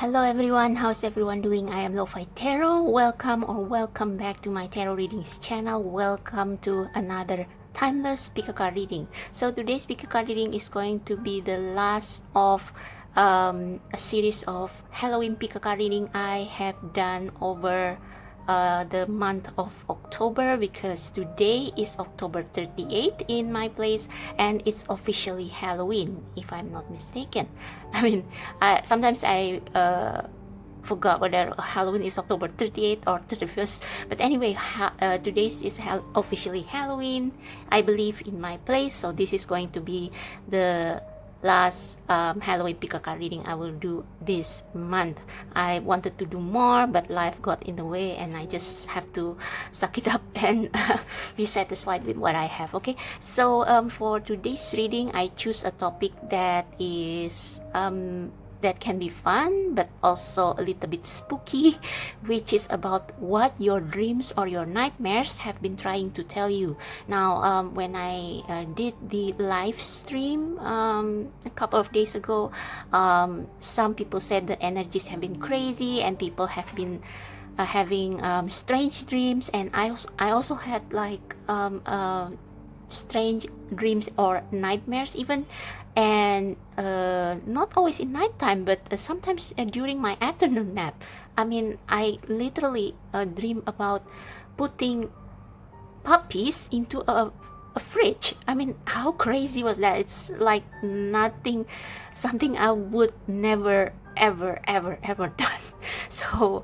Hello everyone, how's everyone doing? I am Lo-Fi Tarot. Welcome back to my tarot readings channel. Welcome to another timeless pick a card reading. So today's pick a card reading is going to be the last of a series of Halloween pick a card reading I have done over the month of October, because today is October 38th in my place and it's officially Halloween, if I'm not mistaken. I mean, sometimes I forgot whether Halloween is October 38th or 31st, but anyway, today's is officially Halloween, I believe, in my place. So this is going to be the last Halloween pick a card reading I will do this month. I wanted to do more, but life got in the way and I just have to suck it up and be satisfied with what I have. Okay, so for today's reading, I choose a topic that is that can be fun but also a little bit spooky, which is about what your dreams or your nightmares have been trying to tell you. Now, when I did the live stream a couple of days ago, some people said the energies have been crazy and people have been having strange dreams, and I also had like strange dreams or nightmares even, and not always in nighttime, but sometimes during my afternoon nap. I mean, I literally dream about putting puppies into a fridge. I mean, how crazy was that? It's like something I would never ever done. So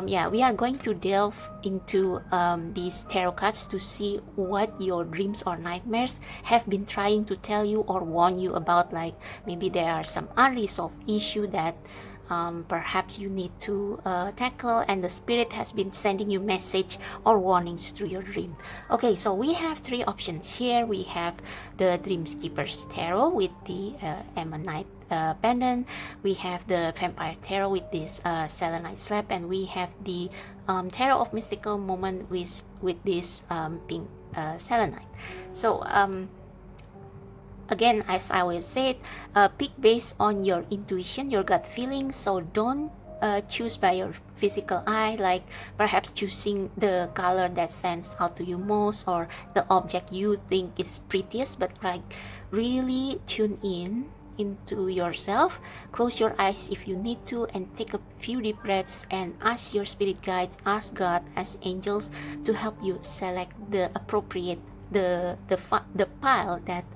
yeah, we are going to delve into these tarot cards to see what your dreams or nightmares have been trying to tell you or warn you about. Like, maybe there are some unresolved issue that perhaps you need to tackle, and the spirit has been sending you message or warnings through your dream. Okay, so we have three options here. We have the Dreamkeeper's Tarot with the Ammonite pendant. We have the Vampire Tarot with this selenite slab, and we have the Tarot of Mystical Moment with this pink selenite. So again, as I always said, pick based on your intuition, your gut feeling. So don't choose by your physical eye, like perhaps choosing the color that stands out to you most or the object you think is prettiest, but like really tune in into yourself. Close your eyes if you need to and take a few deep breaths and ask your spirit guides, ask God, ask angels to help you select the appropriate the pile that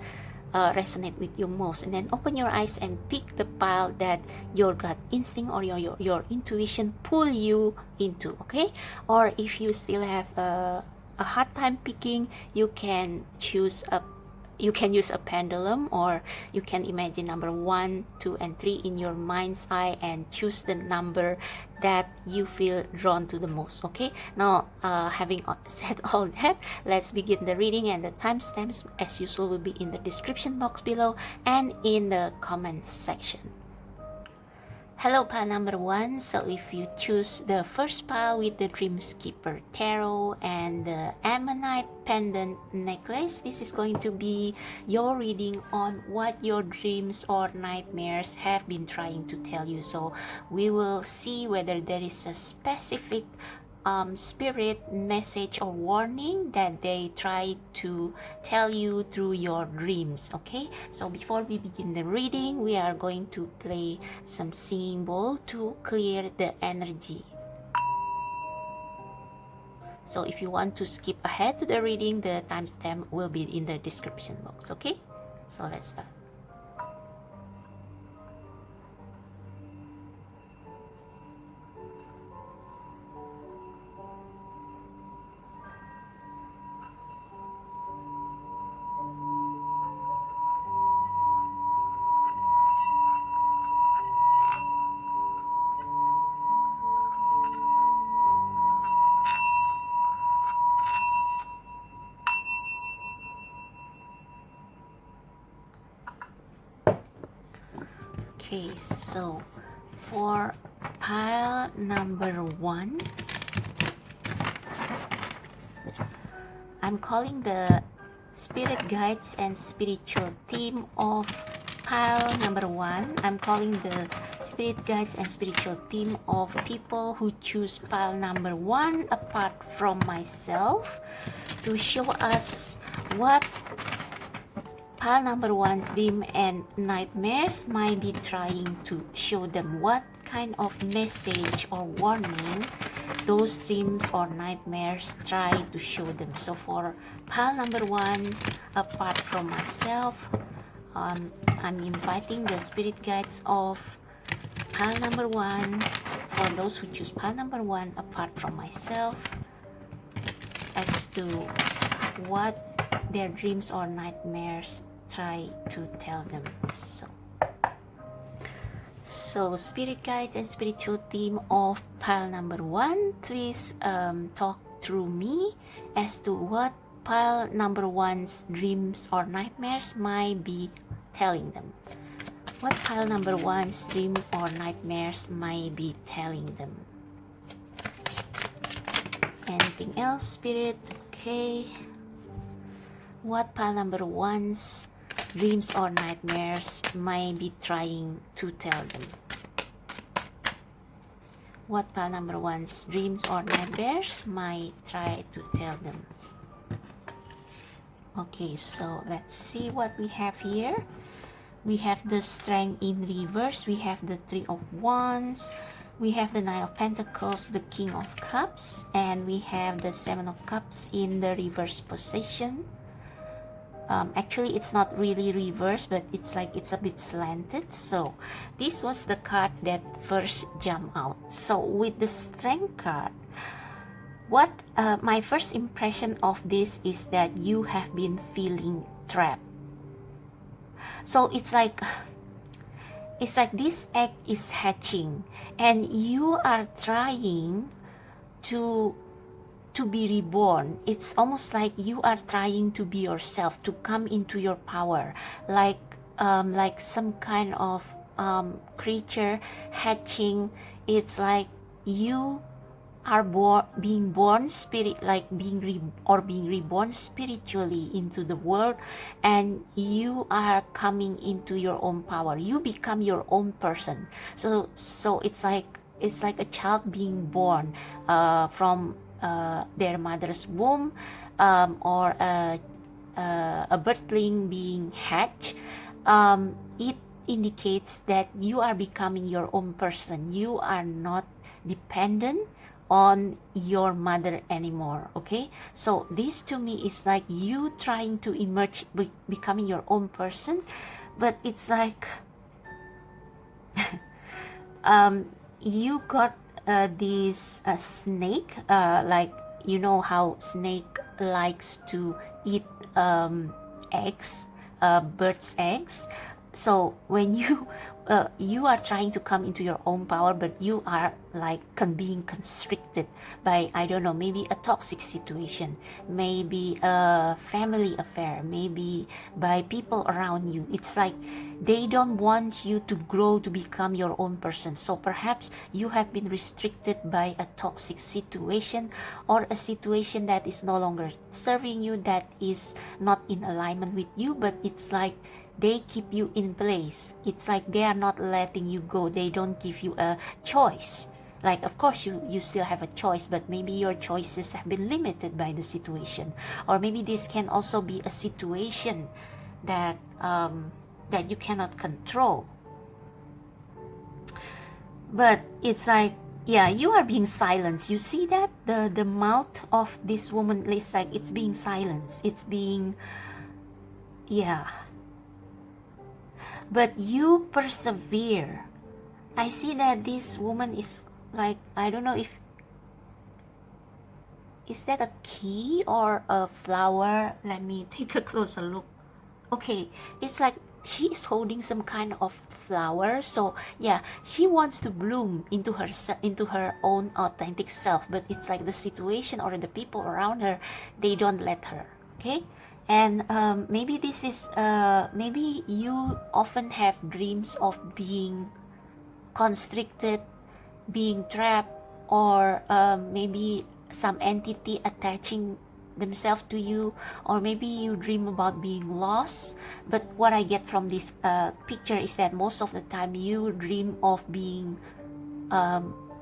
resonate with you most, and then open your eyes and pick the pile that your gut instinct or your intuition pull you into. Okay, or if you still have a hard time picking, you can use a pendulum, or you can imagine number 1, 2, and 3 in your mind's eye and choose the number that you feel drawn to the most. Okay, now having said all that, let's begin the reading, and the timestamps as usual will be in the description box below and in the comments section. Hello, pile number 1. So if you choose the first pile with the Dreamkeeper Tarot and the Ammonite pendant necklace, this is going to be your reading on what your dreams or nightmares have been trying to tell you. So we will see whether there is a specific spirit message or warning that they try to tell you through your dreams. Okay, so before we begin the reading, we are going to play some singing bowl to clear the energy. So if you want to skip ahead to the reading, the timestamp will be in the description box. Okay, so let's start. Okay, so for pile number 1, I'm calling the spirit guides and spiritual team of Pile number 1, I'm calling the spirit guides and spiritual team of people who choose pile number 1 apart from myself to show us what pile number 1's dream and nightmares might be trying to show them, what kind of message or warning those dreams or nightmares try to show them. So for pile number 1, apart from myself, I'm inviting the spirit guides of pile number 1, for those who choose pile number 1 apart from myself, as to what their dreams or nightmares try to tell them. So spirit guides and spiritual team of pile number 1, please talk through me as to what pile number 1's dreams or nightmares might be telling them. What pile number 1's dream or nightmares might be telling them. Anything else, spirit? Okay. What pile number 1's dreams or nightmares might be trying to tell them. What pile number 1's dreams or nightmares might try to tell them. Okay, so let's see what we have here. We have the Strength in reverse, we have the 3 of Wands, we have the 9 of Pentacles, the King of Cups, and we have the 7 of Cups in the reverse position. Actually, it's not really reversed, but it's like it's a bit slanted. So this was the card that first jumped out. So with the Strength card, what my first impression of this is that you have been feeling trapped. So it's like this egg is hatching and you are trying to be reborn. It's almost like you are trying to be yourself, to come into your power, like some kind of creature hatching. It's like you are being born spirit, like being reborn spiritually into the world, and you are coming into your own power. You become your own person. So it's like a child being born from their mother's womb, or a birdling being hatched. It indicates that you are becoming your own person. You are not dependent on your mother anymore. Okay, so this to me is like you trying to emerge, becoming your own person, but it's like you got this snake, like you know how snake likes to eat eggs, birds' eggs. So when you are trying to come into your own power, but you are like being constricted by, I don't know, maybe a toxic situation, maybe a family affair, maybe by people around you. It's like they don't want you to grow to become your own person. So perhaps you have been restricted by a toxic situation, or a situation that is no longer serving you, that is not in alignment with you, but it's like they keep you in place. It's like they are not letting you go. They don't give you a choice. Like, of course, you still have a choice, but maybe your choices have been limited by the situation. Or maybe this can also be a situation that that you cannot control. But it's like, yeah, you are being silenced. You see that? The mouth of this woman is like it's being silenced. It's being, yeah. But you persevere. I see that this woman is like, I don't know if, is that a key or a flower? Let me take a closer look. Okay, it's like she is holding some kind of flower. So yeah, she wants to bloom into her own authentic self, but it's like the situation or the people around her, they don't let her. Okay. And maybe this is maybe you often have dreams of being constricted, being trapped, or maybe some entity attaching themselves to you, or maybe you dream about being lost. But what I get from this picture is that most of the time you dream of being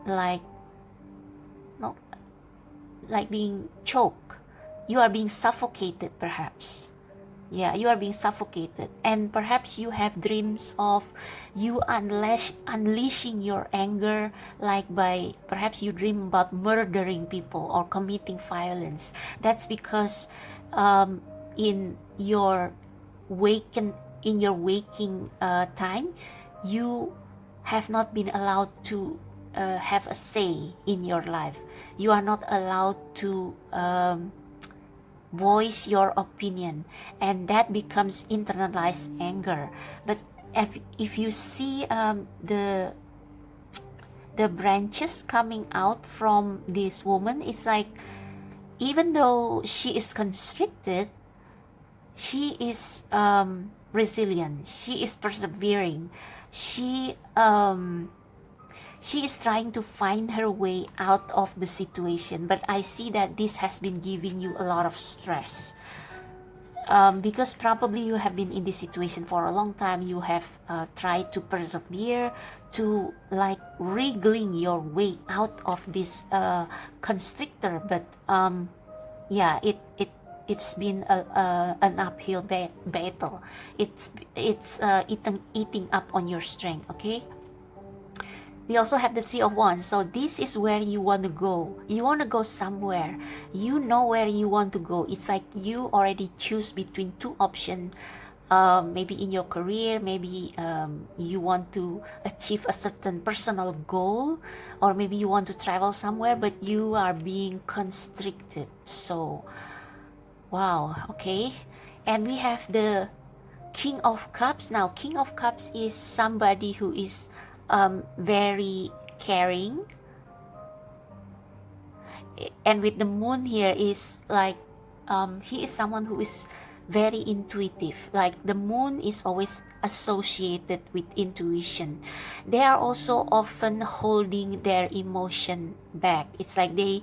like no like being choked. You are being suffocated, perhaps. Yeah, you are being suffocated, and perhaps you have dreams of you unleashing your anger, like by perhaps you dream about murdering people or committing violence. That's because in your waking time, you have not been allowed to have a say in your life. You are not allowed to voice your opinion, and that becomes internalized anger. But if you see the branches coming out from this woman, it's like even though she is constricted, she is resilient, she is persevering, she is trying to find her way out of the situation. But I see that this has been giving you a lot of stress, because probably you have been in this situation for a long time. You have tried to persevere, to like wriggling your way out of this constrictor. But yeah, it's been an uphill battle. It's eating up on your strength. Okay. We also have the Three of Wands. So this is where you want to go. You want to go somewhere. You know where you want to go. It's like you already choose between two options. Maybe in your career, maybe you want to achieve a certain personal goal, or maybe you want to travel somewhere, but you are being constricted. So, wow, okay. And we have the King of Cups. Now, King of Cups is somebody who is very caring, and with the moon here is like he is someone who is very intuitive. Like the moon is always associated with intuition. They are also often holding their emotion back. It's like they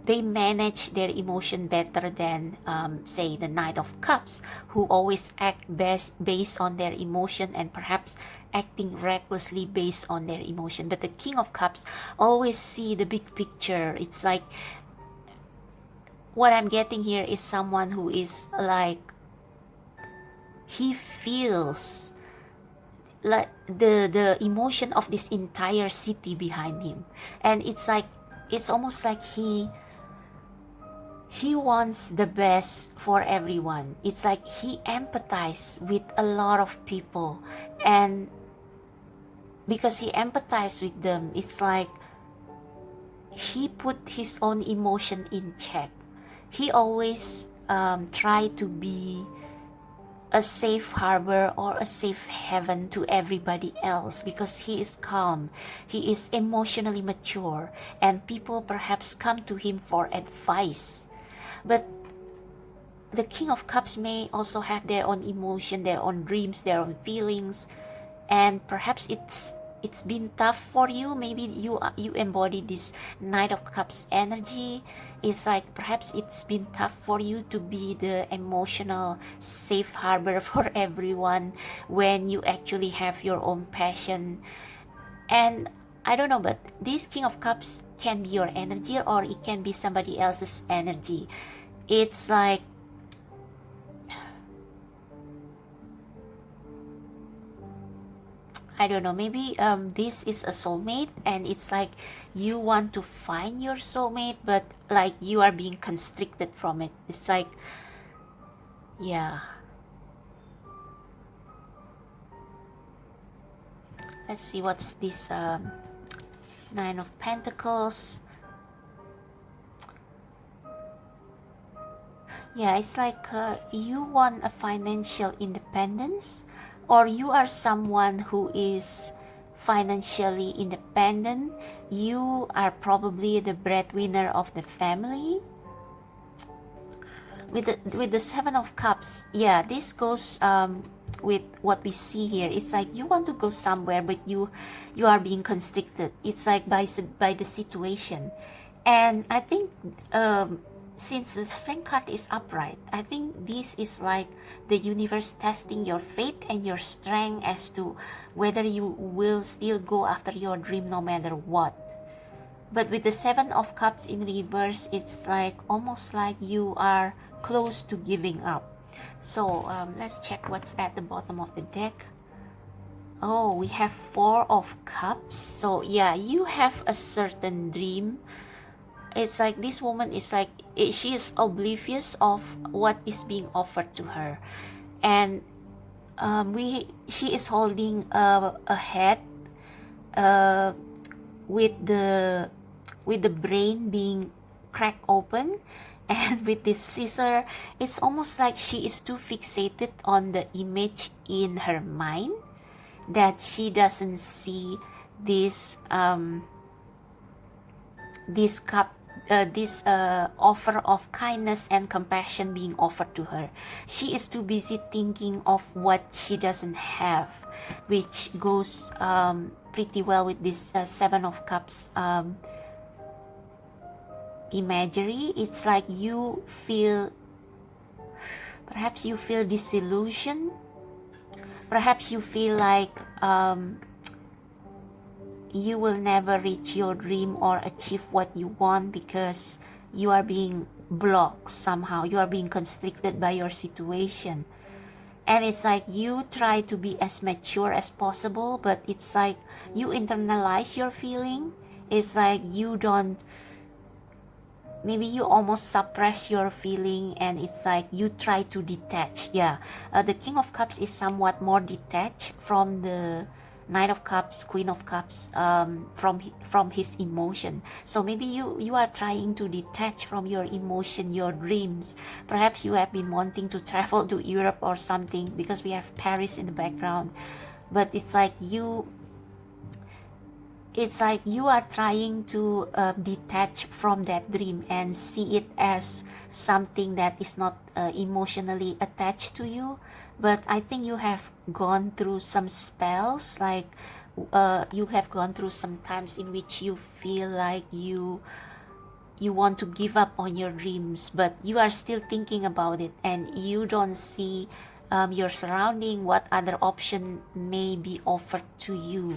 manage their emotion better than say the Knight of Cups, who always act based on their emotion, and perhaps acting recklessly based on their emotion. But the King of Cups always see the big picture. It's like what I'm getting here is someone who is like, he feels like the emotion of this entire city behind him, and it's like it's almost like he wants the best for everyone. It's like he empathizes with a lot of people, and because he empathizes with them, it's like he put his own emotion in check. He always try to be a safe harbor or a safe haven to everybody else, because he is calm, he is emotionally mature, and people perhaps come to him for advice. But the King of Cups may also have their own emotion, their own dreams, their own feelings, and perhaps it's been tough for you. Maybe you embody this Knight of Cups energy. It's like perhaps it's been tough for you to be the emotional safe harbor for everyone when you actually have your own passion. And I don't know, but this King of Cups can be your energy, or it can be somebody else's energy. It's like I don't know, maybe this is a soulmate, and it's like you want to find your soulmate, but like you are being constricted from it. It's like, yeah. Let's see what's this Nine of Pentacles. Yeah, it's like you want a financial independence, or you are someone who is financially independent. You are probably the breadwinner of the family. With the Seven of Cups, yeah, this goes with what we see here. It's like you want to go somewhere, but you are being constricted. It's like by the situation. And I think since the strength card is upright, I think this is like the universe testing your faith and your strength as to whether you will still go after your dream no matter what. But with the Seven of Cups in reverse, it's like almost like you are close to giving up. So let's check what's at the bottom of the deck. Oh, we have Four of Cups. So yeah, you have a certain dream. It's like this woman is like, she is oblivious of what is being offered to her, and she is holding a head with the brain being cracked open, and with this scissor, it's almost like she is too fixated on the image in her mind that she doesn't see this this cup, this offer of kindness and compassion being offered to her. She is too busy thinking of what she doesn't have, which goes pretty well with this Seven of Cups imagery. It's like you feel, perhaps you feel disillusioned, perhaps you feel like you will never reach your dream or achieve what you want because you are being blocked somehow, you are being constricted by your situation. And it's like you try to be as mature as possible, but it's like you internalize your feeling. It's like you don't, maybe you almost suppress your feeling, and it's like you try to detach. Yeah, the King of Cups is somewhat more detached from the Knight of Cups, Queen of Cups, from his emotion. So maybe you are trying to detach from your emotion, your dreams. Perhaps you have been wanting to travel to Europe or something, because we have Paris in the background. But it's like you are trying to detach from that dream and see it as something that is not emotionally attached to you. But I think you have gone through some spells, like you have gone through some times in which you feel like you want to give up on your dreams, but you are still thinking about it, and you don't see your surrounding, what other option may be offered to you.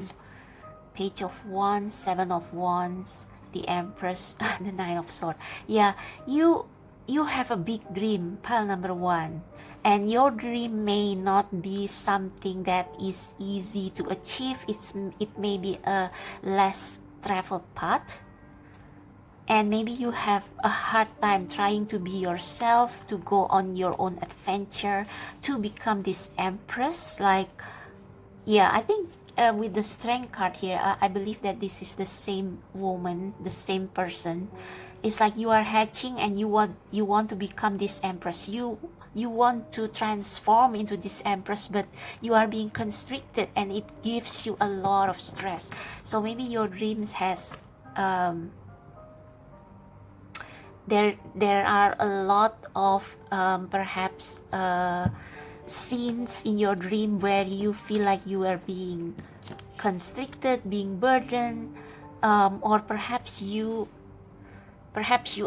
Page of Wands, Seven of Wands, the Empress, the Nine of Swords. Yeah, you have a big dream, pile number one, and your dream may not be something that is easy to achieve. It may be a less traveled path, and maybe you have a hard time trying to be yourself, to go on your own adventure, to become this Empress. Like, yeah, I think with the Strength card here, I believe that this is the same woman, the same person. It's like you are hatching, and you want to become this Empress. You want to transform into this Empress, but you are being constricted, and it gives you a lot of stress. So maybe your dreams has there are a lot of perhaps scenes in your dream where you feel like you are being constricted, being burdened, or perhaps you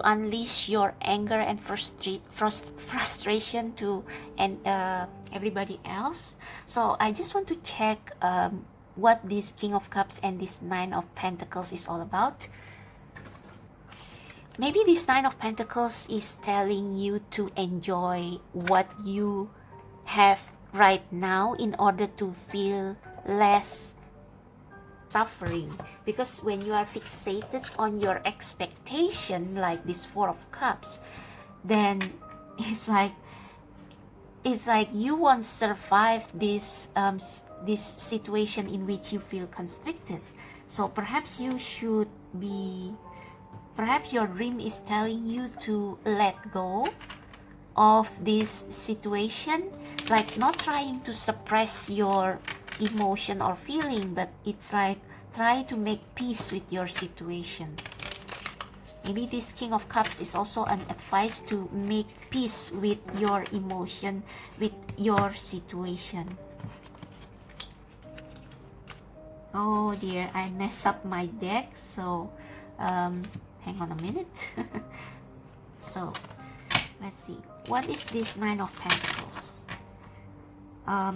unleash your anger and frustration to everybody else. So I just want to check what this King of Cups and this Nine of Pentacles is all about. Maybe this Nine of Pentacles is telling you to enjoy what you have right now in order to feel less suffering. Because when you are fixated on your expectation, like this Four of Cups, then it's like you won't survive this this situation in which you feel constricted. So perhaps you should be, perhaps your dream is telling you to let go of this situation, like not trying to suppress your emotion or feeling, but it's like try to make peace with your situation. Maybe this King of Cups is also an advice to make peace with your emotion, with your situation. Oh dear, I messed up my deck, so hang on a minute. So Let's see. What is this Nine of Pentacles?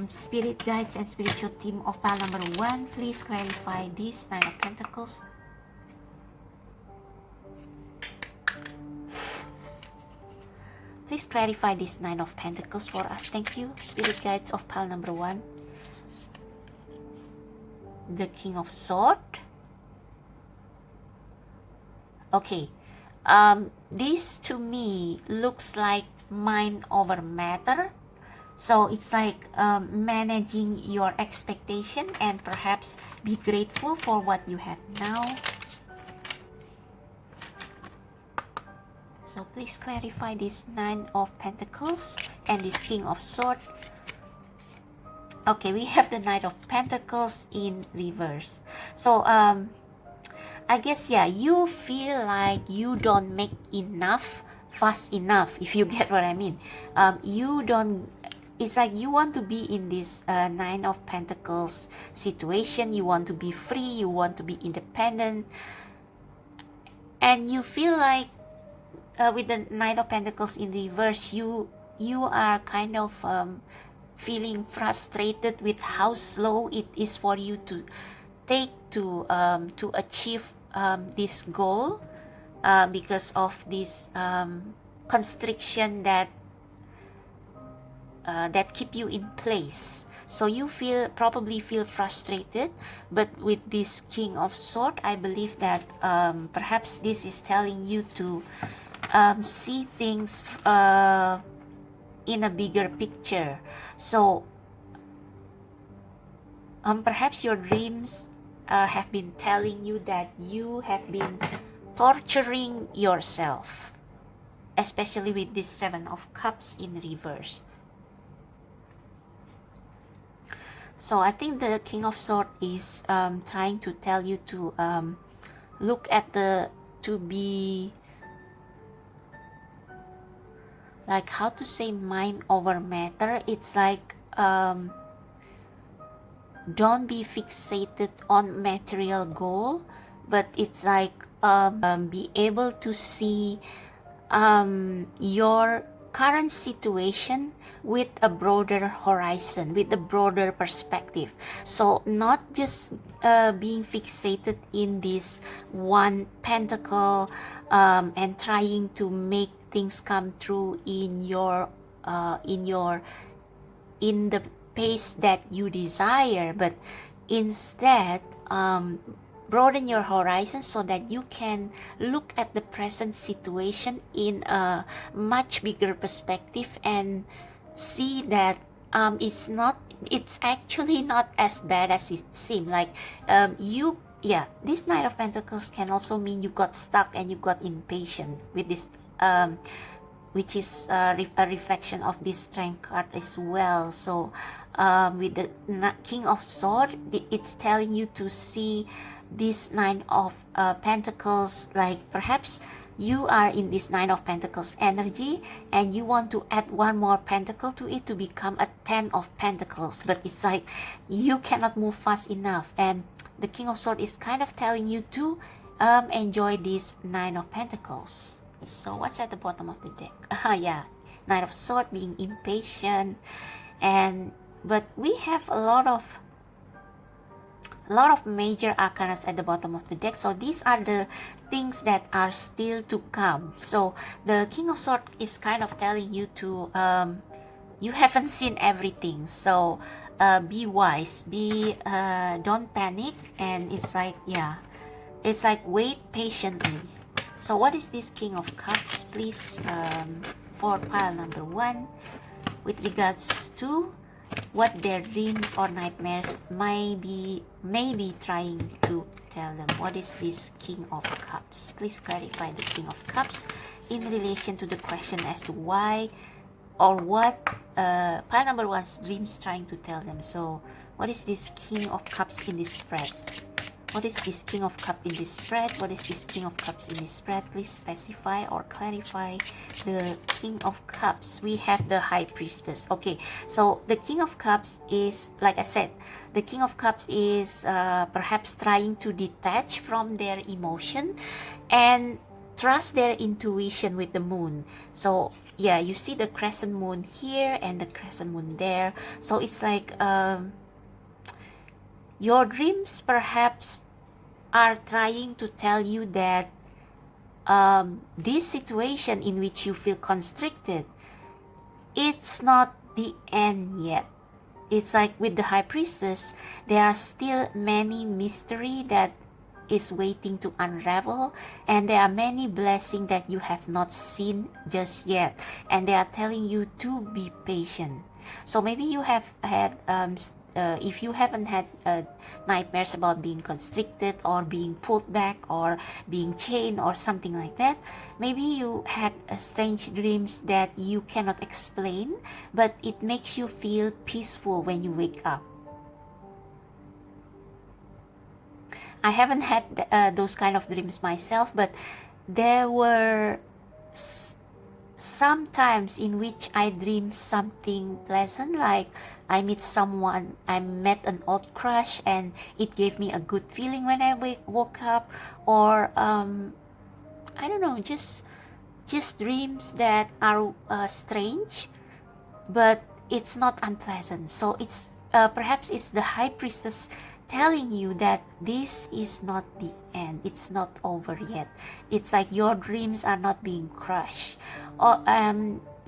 Spirit guides and spiritual team of pile number 1, please clarify this Nine of Pentacles. Please clarify this Nine of Pentacles for us. Thank you. Spirit guides of pile number 1. The King of Swords. Okay. This to me looks like mind over matter. So it's like managing your expectation and perhaps be grateful for what you have now. So please clarify this Nine of Pentacles and this King of Swords. Okay, we have the Knight of Pentacles in reverse. So I guess, yeah, you feel like you don't make enough fast enough, if you get what I mean. You don't, it's like you want to be in this Nine of Pentacles situation. You want to be free, you want to be independent, and you feel like with the Knight of Pentacles in reverse, you are kind of feeling frustrated with how slow it is for you to take to achieve this goal because of this constriction that keep you in place. So you probably feel frustrated, but with this King of Swords, I believe that perhaps this is telling you to see things in a bigger picture. So perhaps your dreams have been telling you that you have been torturing yourself, especially with this Seven of Cups in reverse. So I think the King of Swords is trying to tell you to look at to be like, how to say, mind over matter. It's like don't be fixated on material goal, but it's like be able to see your current situation with a broader horizon, with a broader perspective. So not just being fixated in this one pentacle and trying to make things come true in the pace that you desire, but instead broaden your horizon so that you can look at the present situation in a much bigger perspective and see that it's actually not as bad as it seems. Like this Knight of Pentacles can also mean you got stuck and you got impatient with this which is a reflection of this Strength card as well. So with the King of Swords, it's telling you to see this Nine of Pentacles, like perhaps you are in this Nine of Pentacles energy and you want to add one more pentacle to it to become a 10 of Pentacles, but it's like you cannot move fast enough, and the King of Swords is kind of telling you to enjoy this Nine of Pentacles. So what's at the bottom of the deck? Yeah, Knight of Swords, being impatient, but we have a lot of major arcanas at the bottom of the deck. So these are the things that are still to come. So the King of Swords is kind of telling you to you haven't seen everything, so be wise, don't panic, and it's like wait patiently. So what is this King of Cups, please, for pile number 1, with regards to what their dreams or nightmares may be trying to tell them. What is this King of Cups? Please clarify the King of Cups in relation to the question as to why or what pile number 1's dreams trying to tell them. So what is this King of Cups in this spread? What is this King of Cups in this spread? What is this King of Cups in this spread? Please specify or clarify the King of Cups. We have the High Priestess. Okay, so the King of Cups is, like I said, the King of Cups is perhaps trying to detach from their emotion, and trust their intuition with the moon. So yeah, you see the crescent moon here and the crescent moon there. So it's like your dreams perhaps are trying to tell you that this situation in which you feel constricted, it's not the end yet. It's like with the High Priestess, there are still many mystery that is waiting to unravel, and there are many blessings that you have not seen just yet, and they are telling you to be patient. So maybe you have had if you haven't had nightmares about being constricted or being pulled back or being chained or something like that, maybe you had strange dreams that you cannot explain, but it makes you feel peaceful when you wake up. I haven't had those kind of dreams myself, but there were sometimes in which I dream something pleasant, like I met an old crush and it gave me a good feeling when I woke up, or I don't know, just dreams that are strange, but it's not unpleasant. So it's perhaps it's the High Priestess telling you that this is not the end, it's not over yet. It's like your dreams are not being crushed. Or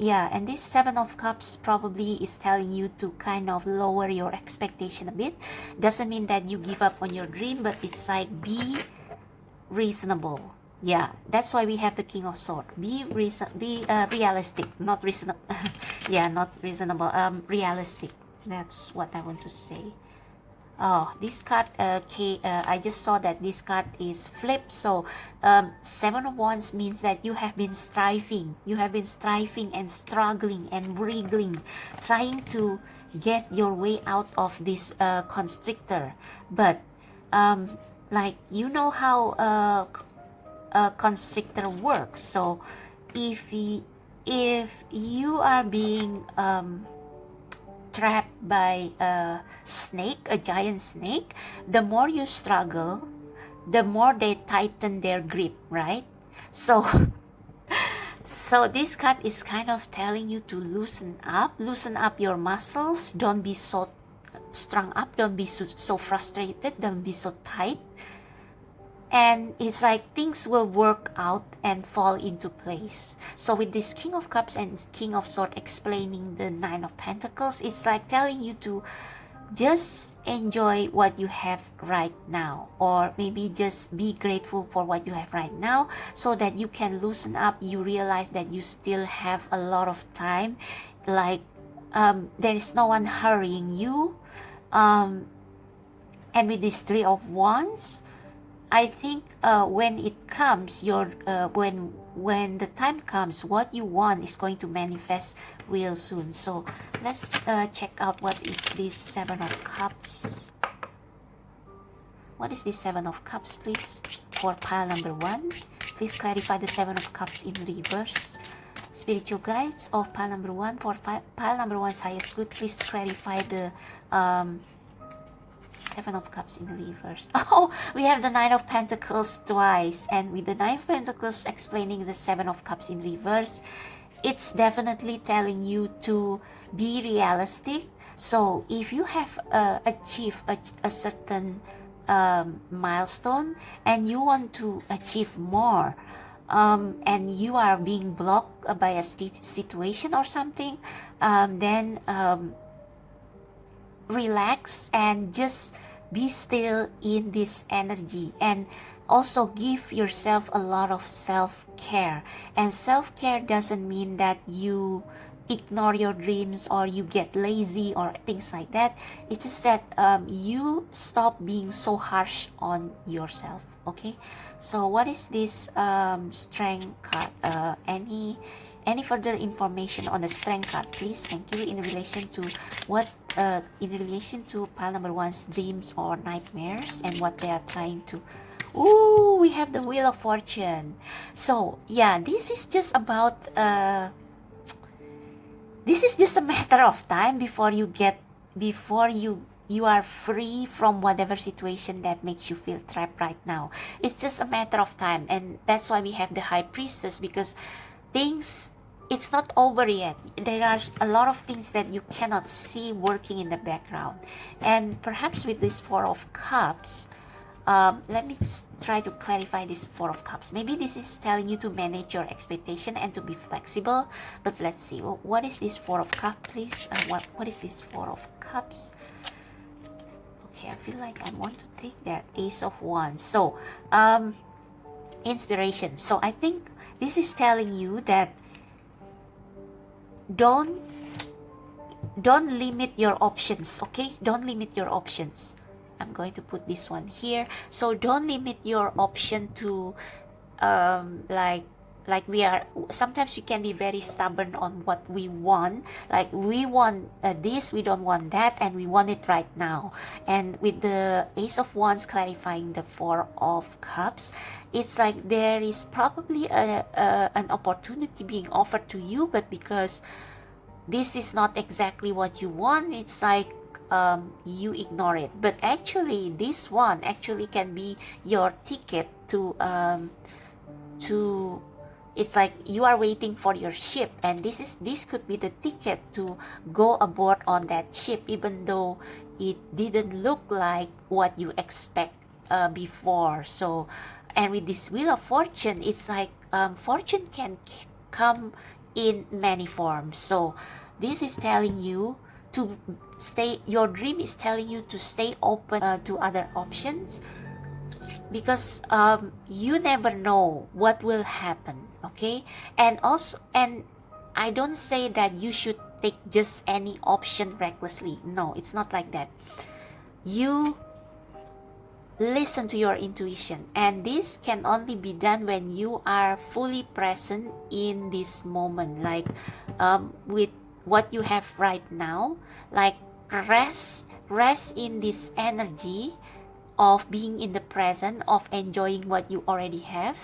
yeah, and this Seven of Cups probably is telling you to kind of lower your expectation a bit. Doesn't mean that you give up on your dream, but it's like be reasonable. Yeah, that's why we have the King of Swords. Be realistic, not reasonable. Yeah, not reasonable. Realistic. That's what I want to say. Oh, this card, I just saw that this card is flipped. So, Seven of Wands means that you have been striving. You have been striving and struggling and wriggling, trying to get your way out of this constrictor. But, like, you know how a constrictor works. So, if you are being trapped by a snake, a giant snake, the more you struggle, the more they tighten their grip, right? So so this card is kind of telling you to loosen up your muscles. Don't be so strung up, don't be so frustrated, don't be so tight. And it's like things will work out and fall into place. So with this King of Cups and King of Swords explaining the Nine of Pentacles, it's like telling you to just enjoy what you have right now, or maybe just be grateful for what you have right now, so that you can loosen up. You realize that you still have a lot of time, like there is no one hurrying you. And with this Three of Wands, I think when it comes, when the time comes, what you want is going to manifest real soon. So let's check out what is this Seven of Cups. What is this Seven of Cups, please? For pile number 1, please clarify the Seven of Cups in reverse. Spiritual guides of pile number 1, for pile number 1's highest good, please clarify the Seven of Cups in reverse. Oh, we have the Nine of Pentacles twice, and with the Nine of Pentacles explaining the Seven of Cups in reverse, it's definitely telling you to be realistic. So if you have achieved a certain milestone and you want to achieve more, and you are being blocked by a situation or something, then relax and just be still in this energy, and also give yourself a lot of self-care. And self-care doesn't mean that you ignore your dreams or you get lazy or things like that. It's just that you stop being so harsh on yourself. Okay, so what is this strength card? Any further information on the strength card, please? Thank you. In relation to what in relation to pile number 1's dreams or nightmares, and what they are trying to... Ooh, we have the Wheel of Fortune. So yeah, this is just about this is just a matter of time before you you are free from whatever situation that makes you feel trapped right now. It's just a matter of time, and that's why we have the High Priestess, because things, it's not over yet. There are a lot of things that you cannot see working in the background. And perhaps with this Four of Cups, let me try to clarify this Four of Cups. Maybe this is telling you to manage your expectation and to be flexible. But let's see. What is this Four of Cups, please? What is this Four of Cups? Okay, I feel like I want to take that Ace of Wands. So, inspiration. So I think this is telling you that don't limit your options. Okay, don't limit your options. I'm going to put this one here. So don't limit your option to like we are, sometimes we can be very stubborn on what we want. Like we want this, we don't want that, and we want it right now. And with the Ace of Wands clarifying the Four of Cups, it's like there is probably an opportunity being offered to you, but because this is not exactly what you want, it's like you ignore it. But actually this one actually can be your ticket to it's like you are waiting for your ship, and this could be the ticket to go aboard on that ship, even though it didn't look like what you expect before. So, and with this Wheel of Fortune, it's like fortune can come in many forms. So this is telling you to stay, your dream is telling you to stay open to other options, because you never know what will happen. Okay, and also, and I don't say that you should take just any option recklessly. No, it's not like that. You listen to your intuition, and this can only be done when you are fully present in this moment, like with what you have right now. Like rest in this energy of being in the present, of enjoying what you already have.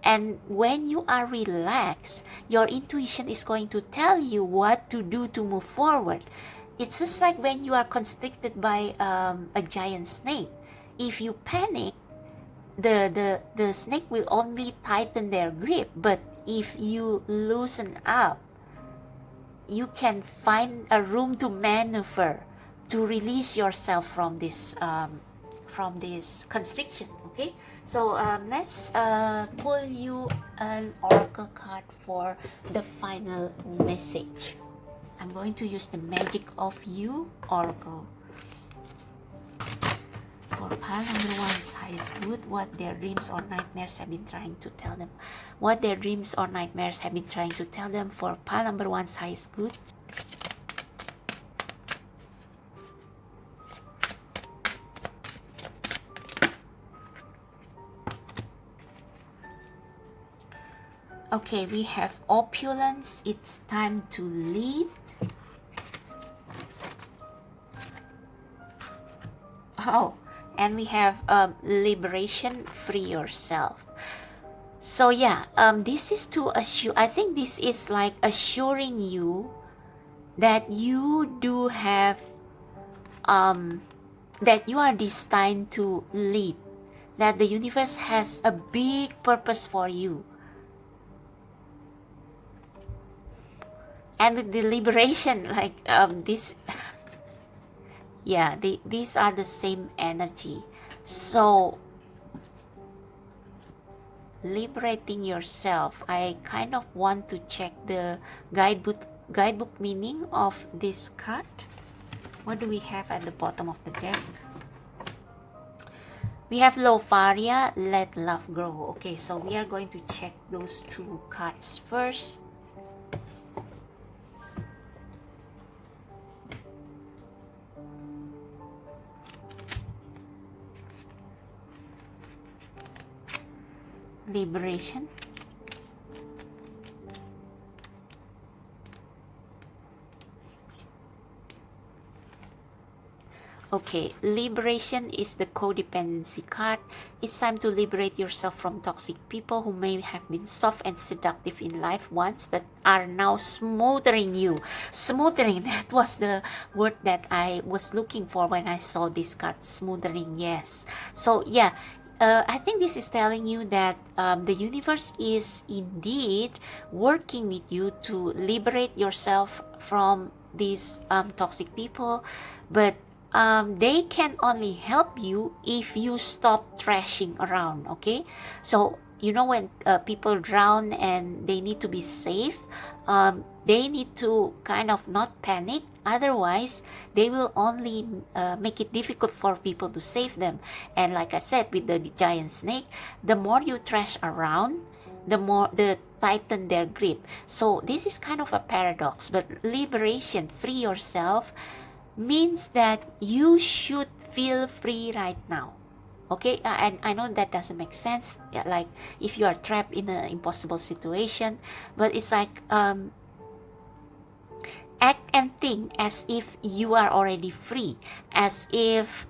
And when you are relaxed, your intuition is going to tell you what to do to move forward. It's just like when you are constricted by a giant snake. If you panic, the snake will only tighten their grip. But if you loosen up, you can find a room to maneuver, to release yourself from this constriction. Okay, so let's pull you an oracle card for the final message. I'm going to use the Magic of You oracle. For pile number one's highest good, what their dreams or nightmares have been trying to tell them. What their dreams or nightmares have been trying to tell them for pile number one's highest good. Okay, we have opulence. It's time to lead. Oh, and we have liberation, free yourself. So yeah, this is to assure, I think this is like assuring you that you do have that you are destined to lead, that the universe has a big purpose for you. And with the liberation, like this, yeah, these are the same energy. So liberating yourself, I kind of want to check the guidebook meaning of this card. What do we have at the bottom of the deck? We have Lofaria, let love grow. Okay, so we are going to check those two cards first. Liberation. Okay, liberation is the codependency card. It's time to liberate yourself from toxic people who may have been soft and seductive in life once, but are now smothering you. Smothering, that was the word that I was looking for when I saw this card. Smothering, yes. So yeah, I think this is telling you that the universe is indeed working with you to liberate yourself from these toxic people, but they can only help you if you stop thrashing around. Okay, so you know when people drown and they need to be safe, they need to kind of not panic, otherwise they will only make it difficult for people to save them. And like I said, with the giant snake, the more you thrash around, the more the tighten their grip. So this is kind of a paradox, but liberation, free yourself, means that you should feel free right now. Okay, and I know that doesn't make sense, yeah, like if you are trapped in an impossible situation, but it's like act and think as if you are already free, as if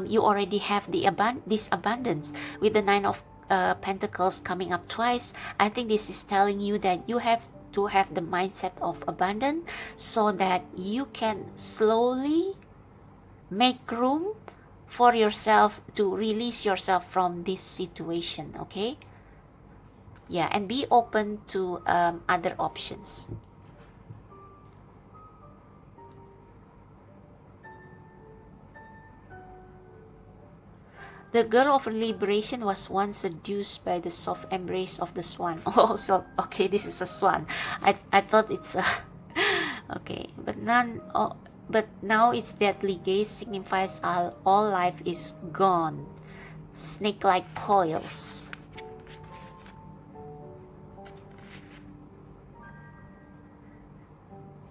you already have this abundance. With the Nine of Pentacles coming up twice, I think this is telling you that you have to have the mindset of abundance so that you can slowly make room for yourself to release yourself from this situation. Okay, yeah, and be open to other options. The girl of liberation was once seduced by the soft embrace of the swan. Oh, so okay, this is a swan. I thought it's a okay, but now its deadly gaze signifies all life is gone. Snake-like coils.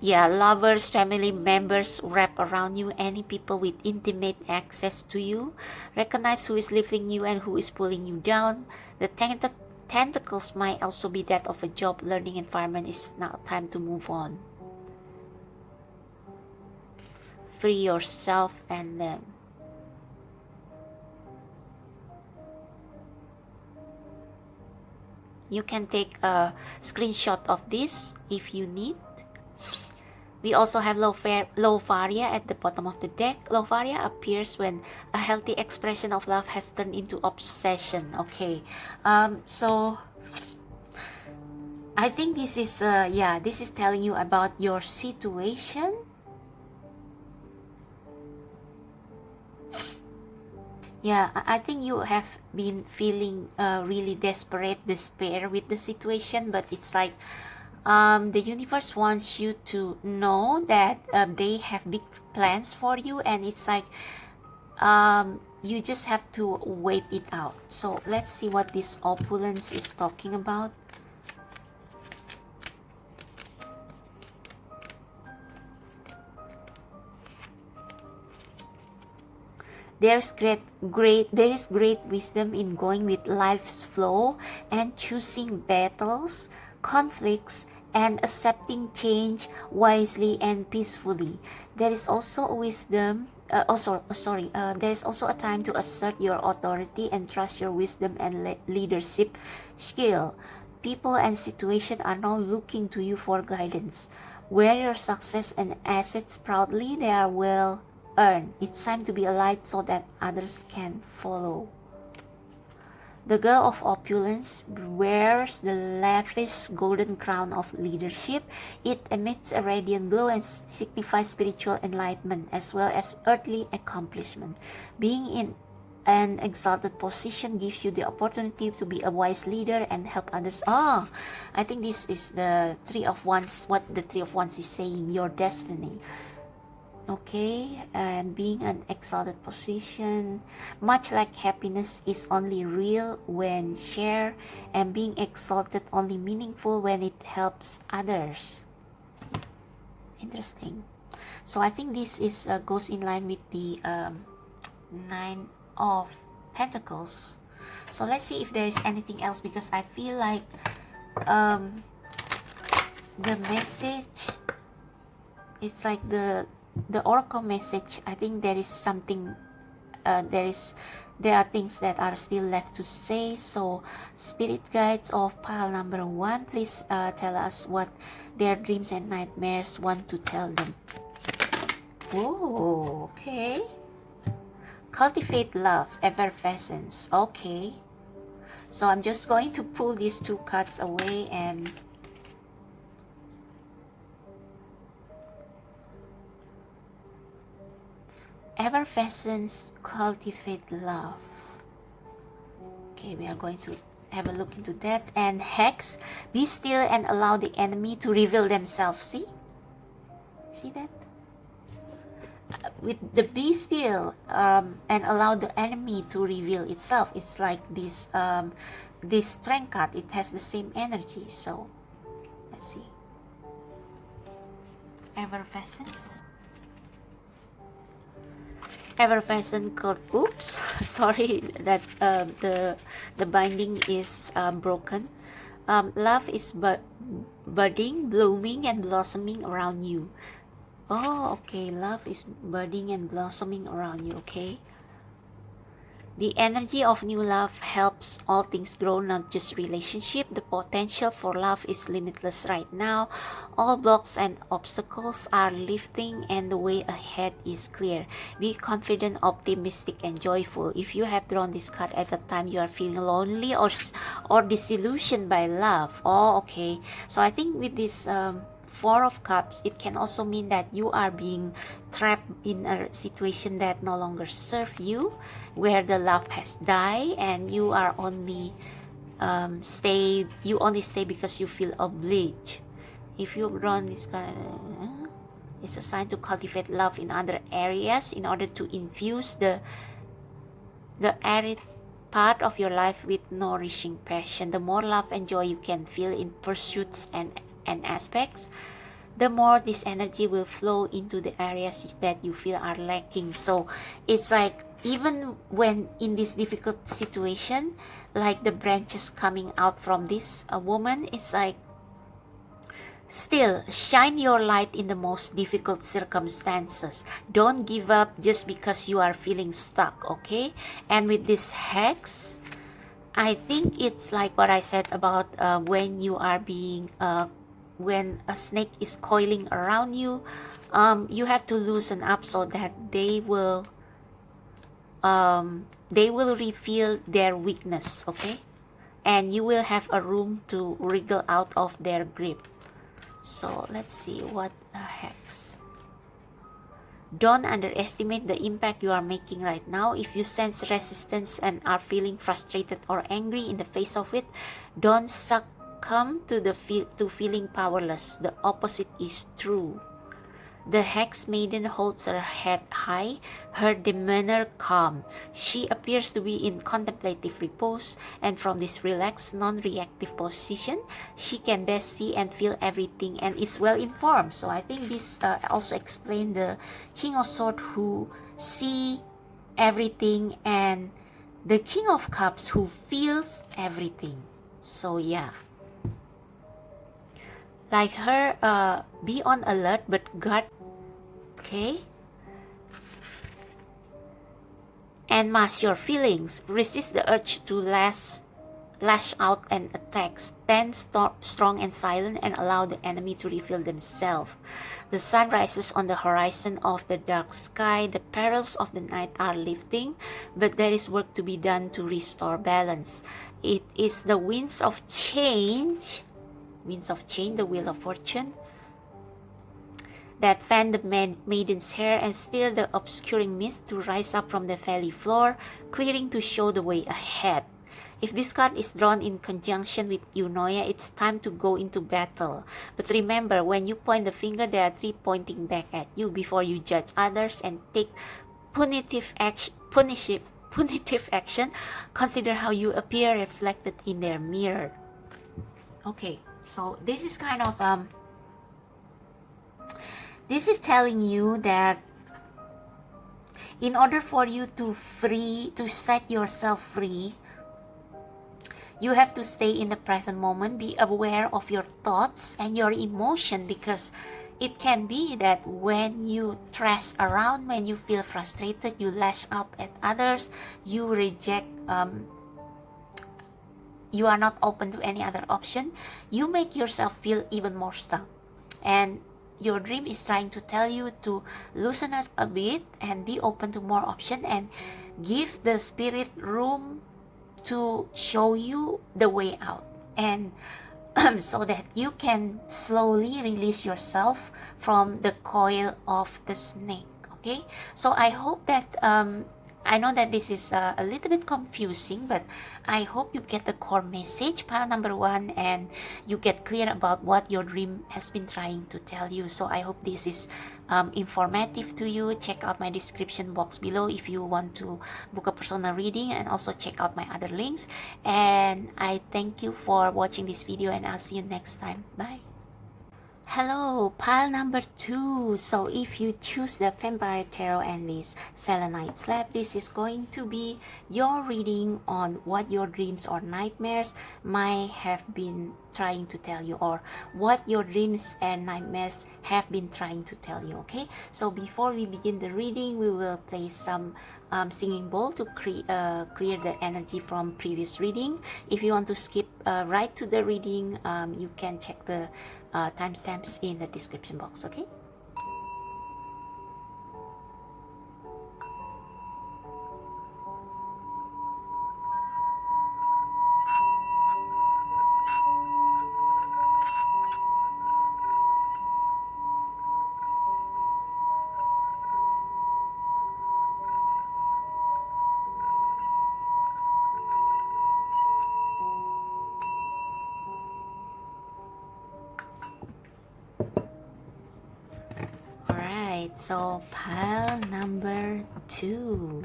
Yeah, lovers, family members wrap around you, any people with intimate access to you. Recognize who is lifting you and who is pulling you down. The tentacles might also be that of a job, learning environment. Is now time to move on. Free yourself and them. You can take a screenshot of this if you need. We also have Lovaria at the bottom of the deck. Lovaria appears when a healthy expression of love has turned into obsession. Okay, so I think this is this is telling you about your situation. Yeah, I think you have been feeling really despair with the situation, but it's like the universe wants you to know that they have big plans for you, and it's like you just have to wait it out. So let's see what this opulence is talking about. There is great wisdom in going with life's flow and choosing battles, conflicts, and accepting change wisely and peacefully. There is also a wisdom. There is also a time to assert your authority and trust your wisdom and leadership skill. People and situations are now looking to you for guidance. Wear your success and assets proudly. They are well earned. It's time to be a light so that others can follow. The girl of opulence wears the lavish golden crown of leadership. It emits a radiant glow and signifies spiritual enlightenment as well as earthly accomplishment. Being in an exalted position gives you the opportunity to be a wise leader and help others. I think this is the Three of Wands, what the Three of Wands is saying, your destiny. Okay, and being an exalted position, much like happiness is only real when shared, and being exalted only meaningful when it helps others. Interesting. So I think this is goes in line with the Nine of Pentacles. So let's see if there is anything else, because I feel like the message, it's like the the oracle message, I think there is something, there are things that are still left to say. So spirit guides of pile number 1, please tell us what their dreams and nightmares want to tell them. Oh, okay. Cultivate love, effervescence. Okay. So I'm just going to pull these 2 cards away and effervescence, cultivate love. Okay, we are going to have a look into that. And hex, be still and allow the enemy to reveal themselves. See that? With the be still and allow the enemy to reveal itself, it's like this this strength card, it has the same energy. So let's see. Effervescence, effervescent card. Oops, sorry that the binding is broken. Love is budding, blooming and blossoming around you. Oh, okay. Love is budding and blossoming around you. Okay. The energy of new love helps all things grow, not just relationship. The potential for love is limitless right now. All blocks and obstacles are lifting and the way ahead is clear. Be confident, optimistic and joyful. If you have drawn this card at the time you are feeling lonely or disillusioned by love. Oh, okay. So I think with this 4 of Cups, it can also mean that you are being trapped in a situation that no longer serves you, where the love has died and you are only stay because you feel obliged. If you run this kind of, it's a sign to cultivate love in other areas in order to infuse the arid part of your life with nourishing passion. The more love and joy you can feel in pursuits and aspects, the more this energy will flow into the areas that you feel are lacking. So it's like, even when in this difficult situation, like the branches coming out from this woman, it's like, still shine your light in the most difficult circumstances. Don't give up just because you are feeling stuck. Okay. And with this hex, I think it's like what I said about when you are being when a snake is coiling around you, you have to loosen up so that they will reveal their weakness. Okay. And you will have a room to wriggle out of their grip. So let's see what a hex. Don't underestimate the impact you are making right now. If you sense resistance and are feeling frustrated or angry in the face of it, don't succumb to feeling powerless. The opposite is true. The Hex Maiden holds her head high, her demeanor calm. She appears to be in contemplative repose, and from this relaxed, non-reactive position, she can best see and feel everything and is well informed. So I think this also explains the King of Swords, who see everything, and the King of Cups, who feels everything. So yeah. Like her, be on alert but guard. Okay. And mask your feelings. Resist the urge to lash out and attack. Stand strong and silent and allow the enemy to reveal themselves. The sun rises on the horizon of the dark sky. The perils of the night are lifting, but there is work to be done to restore balance. It is the winds of change, the wheel of fortune, that fan the maiden's hair and stir the obscuring mist to rise up from the valley floor, clearing to show the way ahead. If this card is drawn in conjunction with Eunoia, it's time to go into battle. But remember, when you point the finger, there are 3 pointing back at you. Before you judge others and take punitive action, consider how you appear reflected in their mirror. Okay. So this is kind of this is telling you that in order for you to set yourself free, you have to stay in the present moment, be aware of your thoughts and your emotion, because it can be that when you trash around, when you feel frustrated, you lash out at others, you reject, you are not open to any other option, you make yourself feel even more stuck. And your dream is trying to tell you to loosen up a bit and be open to more options, and give the spirit room to show you the way out, and so that you can slowly release yourself from the coil of the snake. Okay, so I hope that I know that this is a little bit confusing, but I hope you get the core message, pile number 1, and you get clear about what your dream has been trying to tell you. So I hope this is informative to you. Check out my description box below if you want to book a personal reading, and also check out my other links. And I thank you for watching this video, and I'll see you next time. Bye. Hello, pile number 2. So if you choose the Vampire Tarot and this Selenite Slab, this is going to be your reading on what your dreams or nightmares might have been trying to tell you, or what your dreams and nightmares have been trying to tell you. Okay, so before we begin the reading, we will play some singing bowl to clear the energy from previous reading. If you want to skip right to the reading, you can check the timestamps in the description box. Okay, alright, so pile number 2.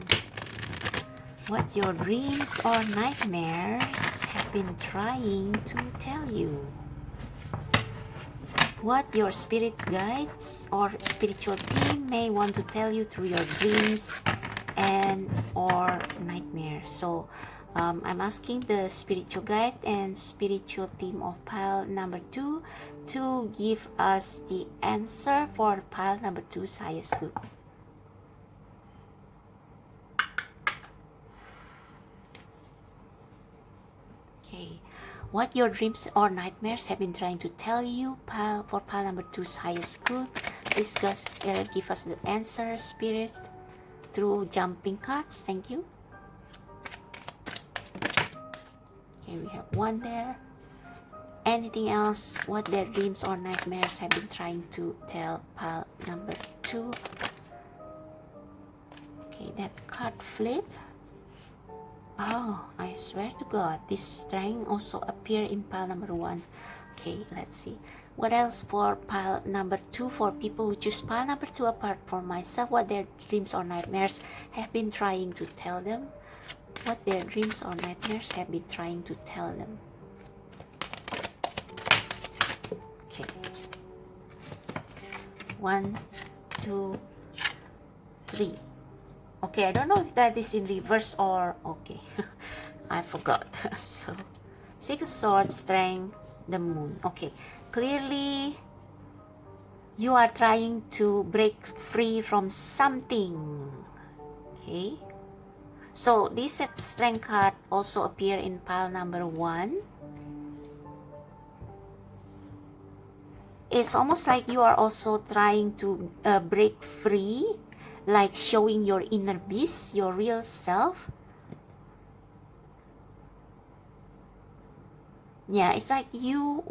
What your dreams or nightmares have been trying to tell you. What your spirit guides or spiritual team may want to tell you through your dreams and or nightmares. So I'm asking the spiritual guide and spiritual team of pile number 2 to give us the answer for pile number 2's highest good. Okay, what your dreams or nightmares have been trying to tell you, for pile number 2's highest good. Please give us the answer, spirit, through jumping cards. Thank you. Okay, we have 1 there. Anything else? What their dreams or nightmares have been trying to tell pile number 2. Okay, that card flip. Oh, I swear to God, this strength also appear in pile number 1. Okay, let's see. What else for pile number 2? For people who choose pile number 2, apart from myself, what their dreams or nightmares have been trying to tell them. What their dreams or nightmares have been trying to tell them. Okay. 1, 2, 3. Okay, I don't know if that is in reverse or okay. I forgot. So 6 of Swords, Strength, the Moon. Okay, clearly you are trying to break free from something. Okay, so this Strength card also appear in pile number 1. It's almost like you are also trying to break free, like showing your inner beast, your real self. Yeah, it's like you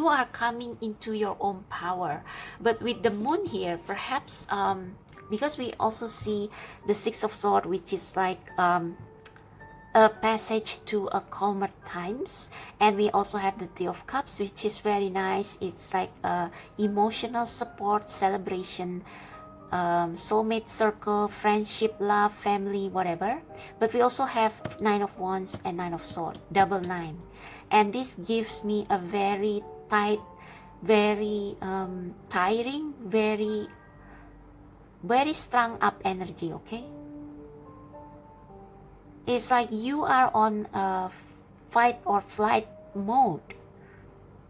are coming into your own power. But with the Moon here, perhaps because we also see the 6 of Swords, which is like a passage to a calmer times, and we also have the 3 of Cups, which is very nice. It's like emotional support, celebration, soulmate circle, friendship, love, family, whatever. But we also have 9 of Wands and 9 of Swords, double 9, and this gives me a very tight, very tiring, very strung up energy. Okay, it's like you are on a fight or flight mode.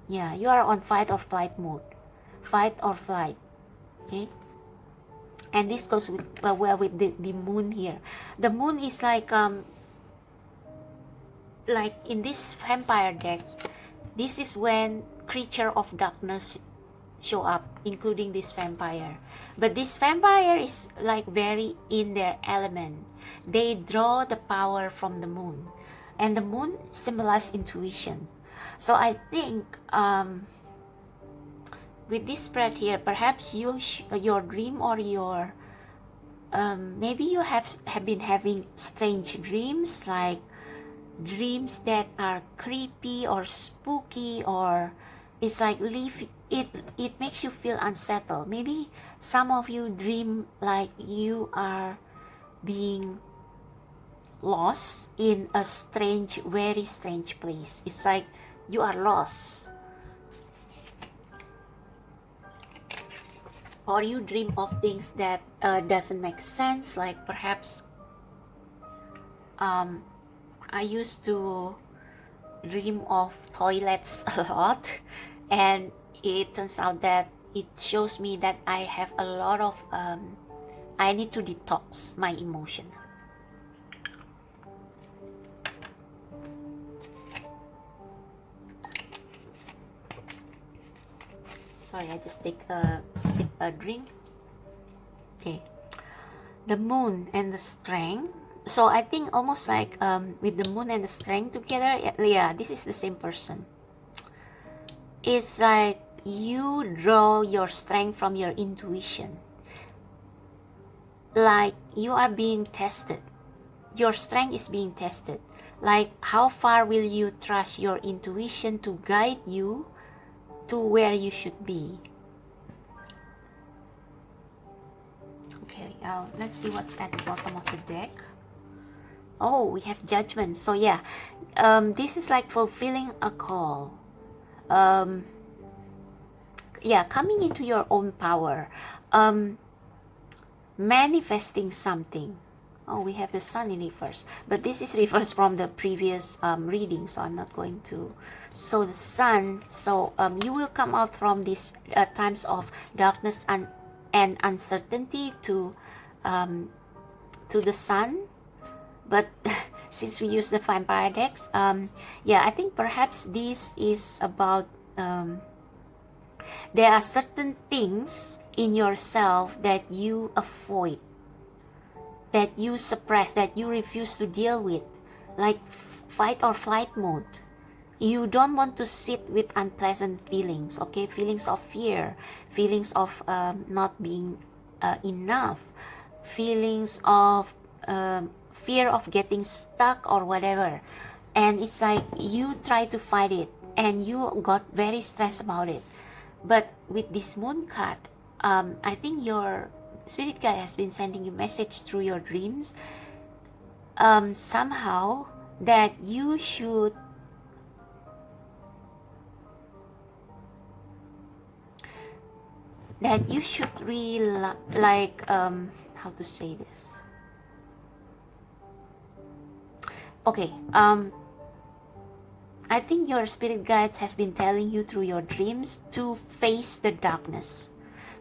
Yeah, you are on fight or flight mode. fight or flight. Okay, and this goes with well with the moon here. The moon is like in this vampire deck, this is when creature of darkness show up, including this vampire. But this vampire is like very in their element. They draw the power from the moon, and the moon symbolizes intuition. So I think with this spread here, perhaps your dream or your maybe you have been having strange dreams, like dreams that are creepy or spooky, or it's like it makes you feel unsettled. Maybe some of you dream like you are being lost in a strange, very strange place. It's like you are lost, or you dream of things that doesn't make sense. Like perhaps I used to dream of toilets a lot, and it turns out that it shows me that I have a lot of I need to detox my emotion. Sorry, I just take a sip, a drink. Okay, the moon and the strength. So I think almost like with the moon and the strength together, yeah, this is the same person. It's like you draw your strength from your intuition. Like you are being tested. Your strength is being tested. Like how far will you trust your intuition to guide you to where you should be? Okay, let's see what's at the bottom of the deck. Oh, we have judgment. So yeah, this is like fulfilling a call. Yeah, coming into your own power, manifesting something. Oh, we have the sun in reverse, but this is reversed from the previous reading, so I'm not going to. So the sun, so you will come out from these times of darkness and uncertainty to the sun. But since we use the vampire decks, yeah, I think perhaps this is about there are certain things in yourself that you avoid, that you suppress, that you refuse to deal with, like fight or flight mode. You don't want to sit with unpleasant feelings, okay? Feelings of fear, feelings of not being enough, feelings of fear of getting stuck or whatever. And it's like you try to fight it and you got very stressed about it. But with this moon card, I think your spirit guide has been sending you message through your dreams somehow that you should really like how to say this. Okay, I think your spirit guides has been telling you through your dreams to face the darkness,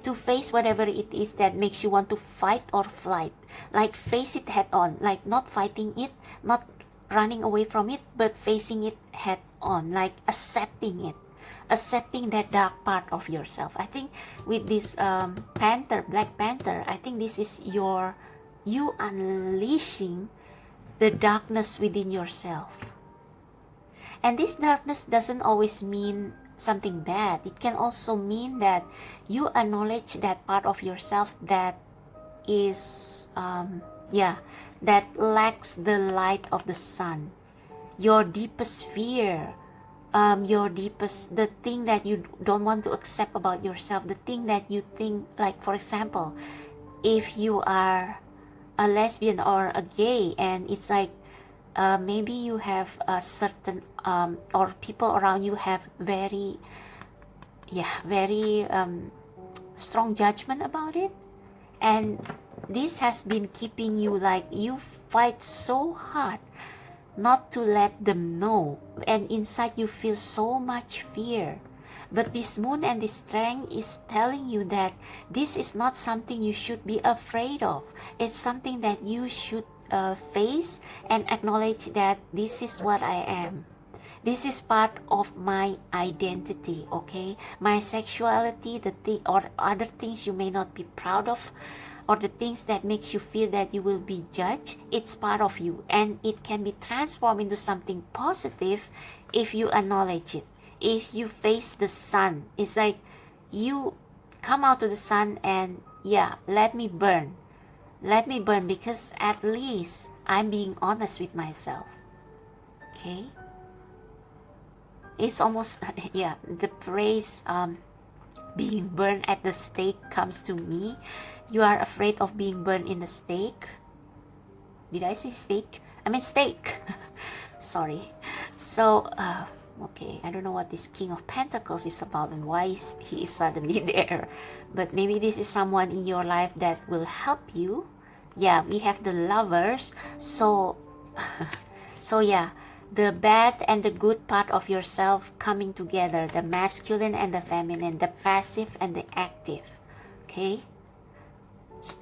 to face whatever it is that makes you want to fight or flight. Like face it head on, like not fighting it, not running away from it, but facing it head on, like accepting it, accepting that dark part of yourself. I think with this panther, Black Panther, I think this is you unleashing the darkness within yourself. And this darkness doesn't always mean something bad. It can also mean that you acknowledge that part of yourself that is that lacks the light of the sun, your deepest fear, your deepest, the thing that you don't want to accept about yourself, the thing that you think, like for example, if you are a lesbian or a gay, and it's like maybe you have a certain or people around you have very strong judgment about it, and this has been keeping you, like you fight so hard not to let them know, and inside you feel so much fear. But this moon and this strength is telling you that this is not something you should be afraid of. It's something that you should face and acknowledge that this is what I am. This is part of my identity, okay? My sexuality, or other things you may not be proud of, or the things that makes you feel that you will be judged, it's part of you, and it can be transformed into something positive if you acknowledge it. If you face the sun, it's like you come out to the sun and yeah, let me burn, because at least I'm being honest with myself. Okay, it's almost yeah, the phrase being burned at the stake comes to me. You are afraid of being burned in the stake. Did I say steak? I mean steak. Sorry. So okay, I don't know what this King of Pentacles is about and why he is suddenly there, but maybe this is someone in your life that will help you. Yeah, we have the Lovers. So so yeah, the bad and the good part of yourself coming together, the masculine and the feminine, the passive and the active. Okay,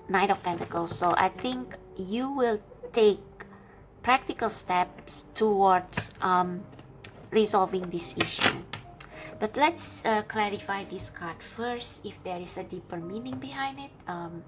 Knight of Pentacles. So I think you will take practical steps towards resolving this issue. But let's clarify this card first, if there is a deeper meaning behind it. Okay.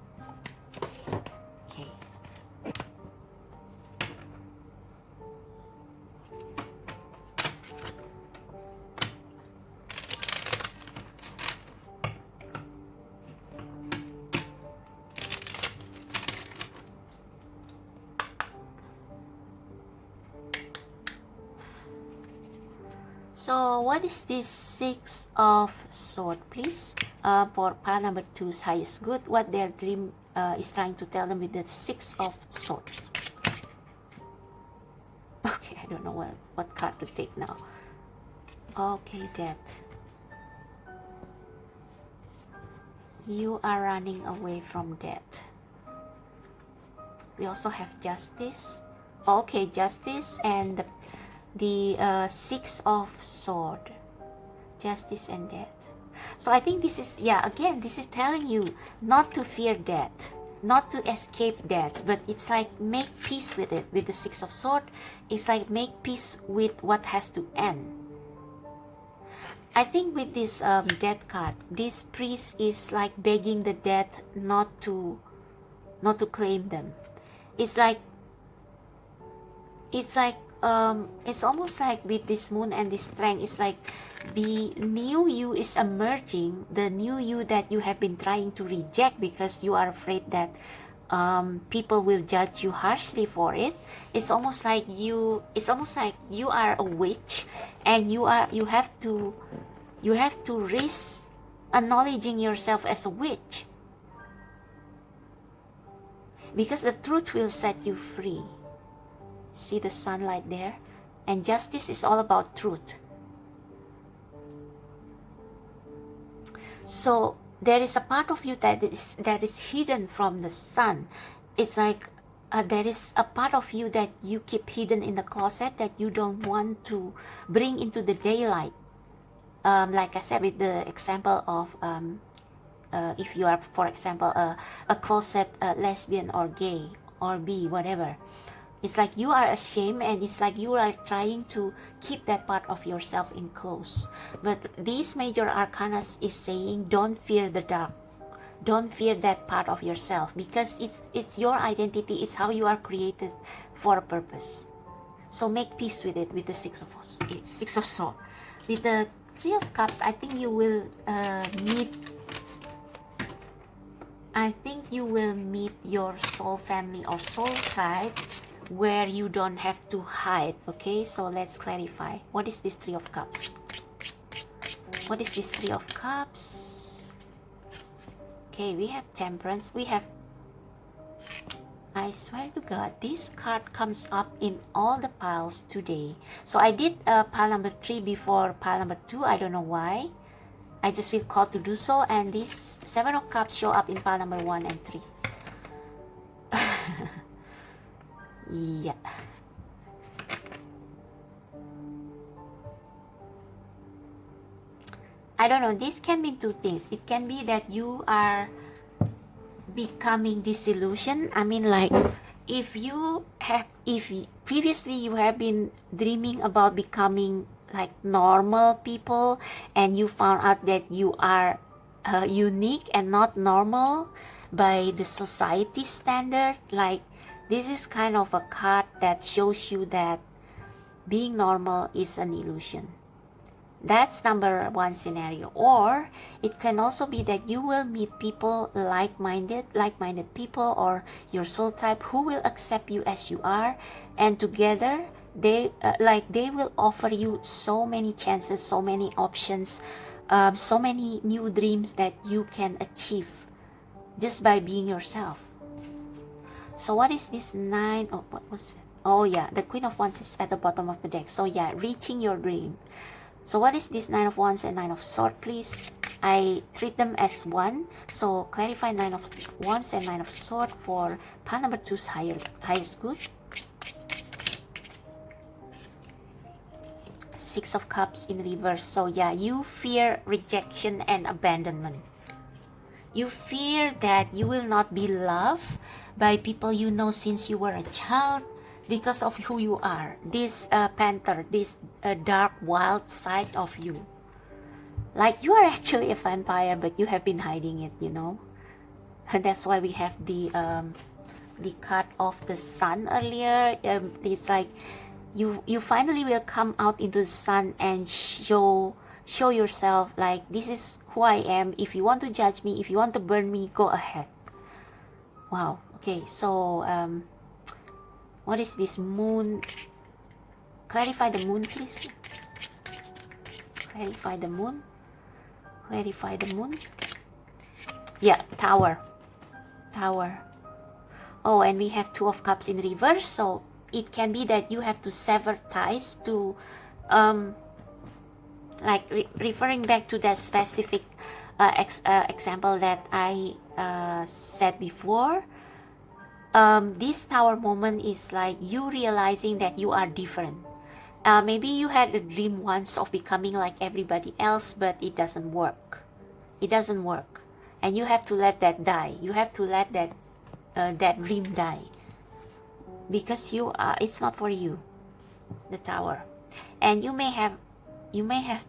So what is this Six of Swords, please? For pile number 2's highest good, what their dream is trying to tell them with the Six of Swords. Okay, I don't know what card to take now. Okay, Death. You are running away from death. We also have Justice. Okay, Justice and the Six of Swords. Justice and death. So I think this is, yeah, again, this is telling you not to fear death, not to escape death, but it's like make peace with it. With the Six of Swords, it's like make peace with what has to end. I think with this death card, this priest is like begging the dead not to claim them. It's almost like with this moon and this strength, it's like the new you is emerging, the new you that you have been trying to reject because you are afraid that people will judge you harshly for it. It's almost like you are a witch, and you have to risk acknowledging yourself as a witch, because the truth will set you free. See the sunlight there? And justice is all about truth. So there is a part of you that is hidden from the sun. It's like there is a part of you that you keep hidden in the closet that you don't want to bring into the daylight. Like I said with the example of if you are, for example, a closet lesbian or gay or bi, whatever. It's like you are ashamed, and it's like you are trying to keep that part of yourself enclosed. But this major arcana is saying, don't fear the dark. Don't fear that part of yourself, because it's your identity. It's how you are created for a purpose. So make peace with it with the Six of Swords. With the Three of Cups, I think you will meet your soul family or soul tribe, where you don't have to hide. Okay, so let's clarify. What is this Three of Cups? What is this Three of Cups? Okay, we have Temperance. We have, I swear to God, this card comes up in all the piles today. So I did pile number 3 before pile number 2. I don't know why. I just feel called to do so. And this Seven of Cups show up in pile number 1 and 3. Yeah. I don't know, this can mean two things. It can be that you are becoming disillusioned. I mean, like, if previously you have been dreaming about becoming like normal people, and you found out that you are unique and not normal by the society standard, like, this is kind of a card that shows you that being normal is an illusion. That's number one scenario. Or it can also be that you will meet people like-minded people, or your soul type, who will accept you as you are, and together they will offer you so many chances, so many options, so many new dreams that you can achieve just by being yourself. So what is this nine? Oh, what was it? Oh yeah, the Queen of Wands is at the bottom of the deck. So yeah, reaching your dream. So what is this Nine of Wands and Nine of Swords, please? I treat them as one. So clarify Nine of Wands and Nine of Swords for pile number 2's highest good. Six of Cups in reverse. So yeah, you fear rejection and abandonment. You fear that you will not be loved by people you know since you were a child, because of who you are, this panther, this dark wild side of you. Like, you are actually a vampire, but you have been hiding it, you know. And that's why we have the card of the sun earlier. It's like you finally will come out into the sun and show yourself, like, this is who I am. If you want to judge me, if you want to burn me, go ahead. Wow. Okay, so what is this moon? Clarify the moon, please. Clarify the moon. Clarify the moon. Yeah, tower. Tower. Oh, and we have Two of Cups in reverse. So it can be that you have to sever ties to, referring back to that specific example that I said before. This tower moment is like you realizing that you are different. Maybe you had a dream once of becoming like everybody else, but it doesn't work. It doesn't work, and you have to let that die. You have to let that dream die, because it's not for you. The tower, and you may have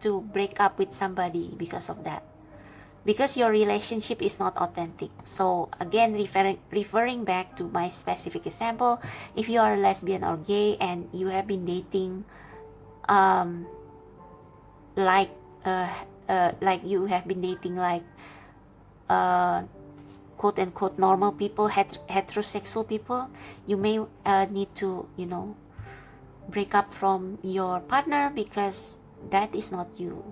to break up with somebody because of that, because your relationship is not authentic. So again, referring back to my specific example, if you are a lesbian or gay and you have been dating you have been dating quote unquote normal people, heterosexual people, you may need to, break up from your partner, because that is not you.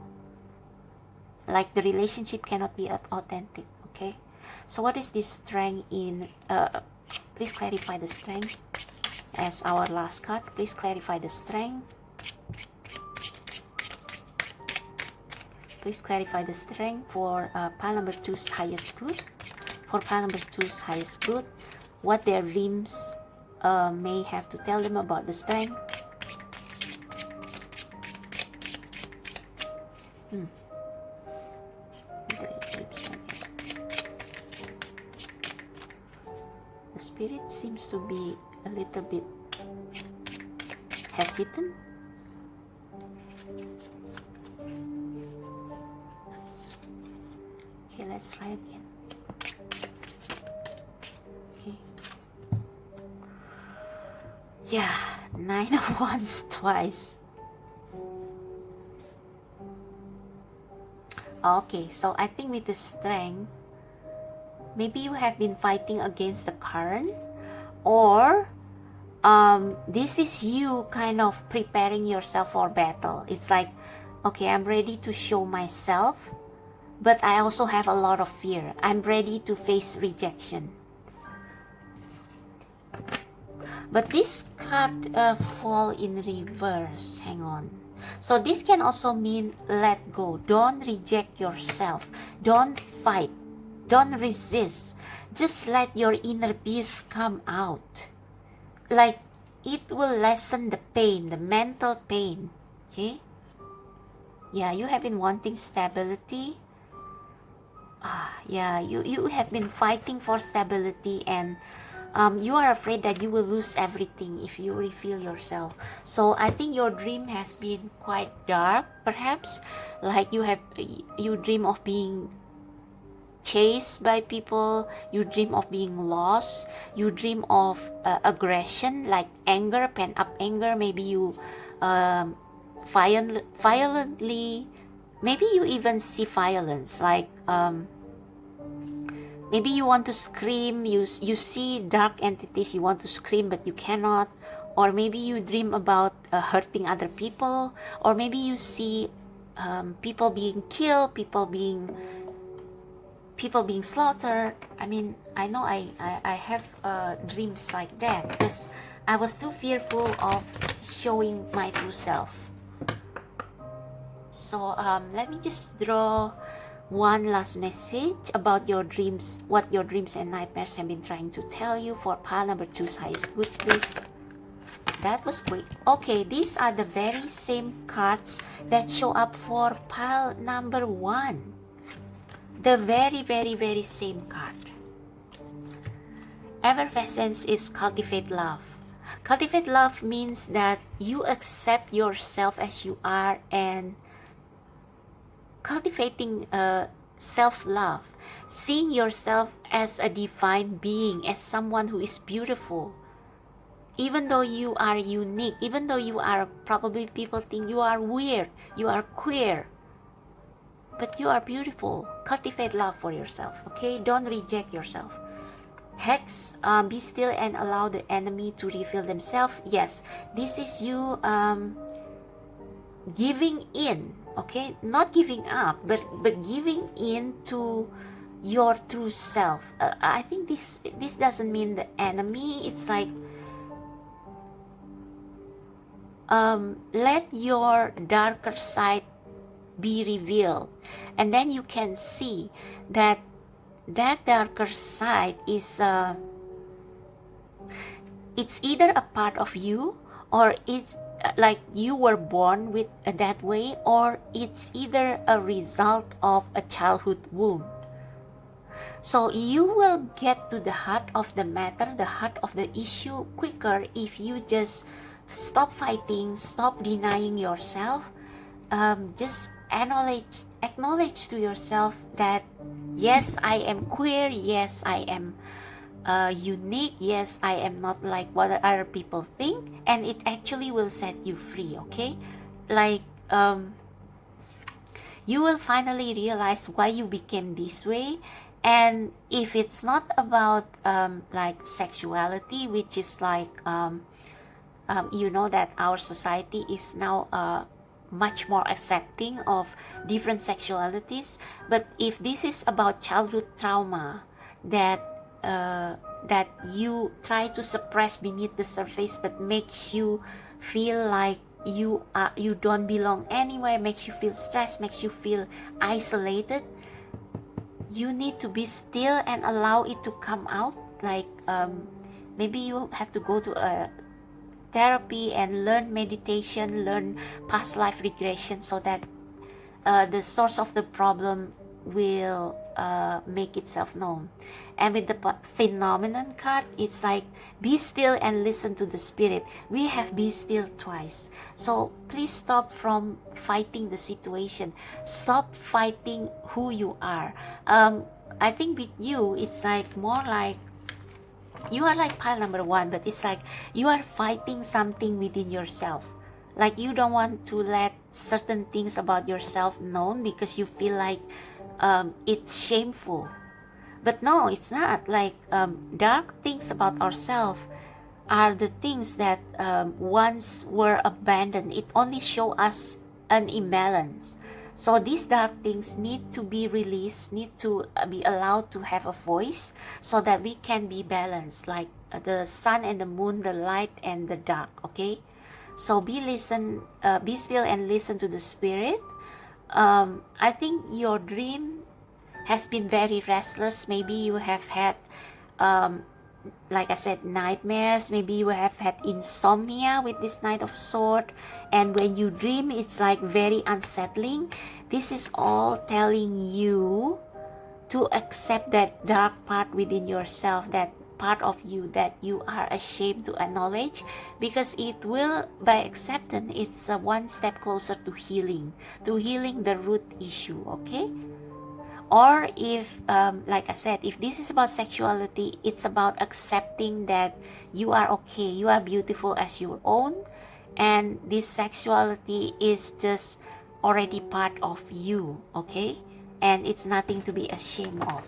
Like, the relationship cannot be authentic. Okay, so what is this strength in please clarify the strength as our last card. Please clarify the strength. Please clarify the strength for pile number 2's highest good. For pile number 2's highest good, what their dreams may have to tell them about the strength. The spirit seems to be a little bit hesitant. Okay, let's try again. Okay. Yeah, 9 of Wands twice. Okay, so I think with the strength, maybe you have been fighting against the current, or this is you kind of preparing yourself for battle. It's like, okay, I'm ready to show myself, but I also have a lot of fear. I'm ready to face rejection. But this card fall in reverse. Hang on. So this can also mean let go. Don't reject yourself. Don't fight. Don't resist. Just let your inner peace come out. Like, it will lessen the pain, the mental pain. Okay? Yeah, you have been wanting stability. Yeah, you have been fighting for stability, and you are afraid that you will lose everything if you reveal yourself. So I think your dream has been quite dark, perhaps. Like you dream of being chased by people, you dream of being lost, you dream of aggression, like anger, pent up anger. Maybe you um, violently, maybe you even see violence, like maybe you want to scream, you see dark entities, you want to scream but you cannot. Or maybe you dream about hurting other people, or maybe you see people being killed, people being slaughtered. I mean, I know I have dreams like that because I was too fearful of showing my true self. So let me just draw one last message about your dreams, what your dreams and nightmares have been trying to tell you. For pile number 2's highest good, please. That was quick. Okay, these are the very same cards that show up for pile number 1. The very same card. Effervescence is cultivate love. Cultivate love means that you accept yourself as you are, and cultivating self-love, seeing yourself as a divine being, as someone who is beautiful. Even though you are unique, even though you are, probably people think you are weird, you are queer, but you are beautiful. Cultivate love for yourself, okay? Don't reject yourself. Hex, be still and allow the enemy to reveal themselves. Yes, this is you giving in, okay? Not giving up, but giving in to your true self. I think this doesn't mean the enemy. It's like let your darker side be revealed, and then you can see that darker side is it's either a part of you, or it's like you were born with that way, or it's either a result of a childhood wound. So you will get to the heart of the matter, the heart of the issue quicker if you just stop fighting, stop denying yourself. Just acknowledge to yourself that yes, I am queer, yes, I am unique, yes, I am not like what other people think, and it actually will set you free, okay? Like you will finally realize why you became this way. And if it's not about like sexuality, which is like you know that our society is now much more accepting of different sexualities, but if this is about childhood trauma that that you try to suppress beneath the surface, but makes you feel like you don't belong anywhere, makes you feel stressed, makes you feel isolated, you need to be still and allow it to come out. Like maybe you have to go to a therapy and learn meditation, learn past life regression, so that the source of the problem will make itself known. And with the phenomenon card, it's like be still and listen to the spirit. We have be still twice. So please stop from fighting the situation. Stop fighting who you are. I think with you, it's like more like you are like pile number 1, but it's like you are fighting something within yourself. Like you don't want to let certain things about yourself known because you feel like it's shameful. But no, it's not. Like dark things about ourselves are the things that once were abandoned. It only show us an imbalance. So these dark things need to be released, need to be allowed to have a voice, so that we can be balanced, like the sun and the moon, the light and the dark, okay? So be still and listen to the spirit. I think your dream has been very restless. Maybe you have had like I said, nightmares. Maybe you have had insomnia with this Knight of Swords, and when you dream, it's like very unsettling. This is all telling you to accept that dark part within yourself, that part of you that you are ashamed to acknowledge, because it will, by acceptance, it's one step closer to healing the root issue. Okay. Or if like I said, if this is about sexuality, it's about accepting that you are okay, you are beautiful as your own, and this sexuality is just already part of you. Okay, and it's nothing to be ashamed of.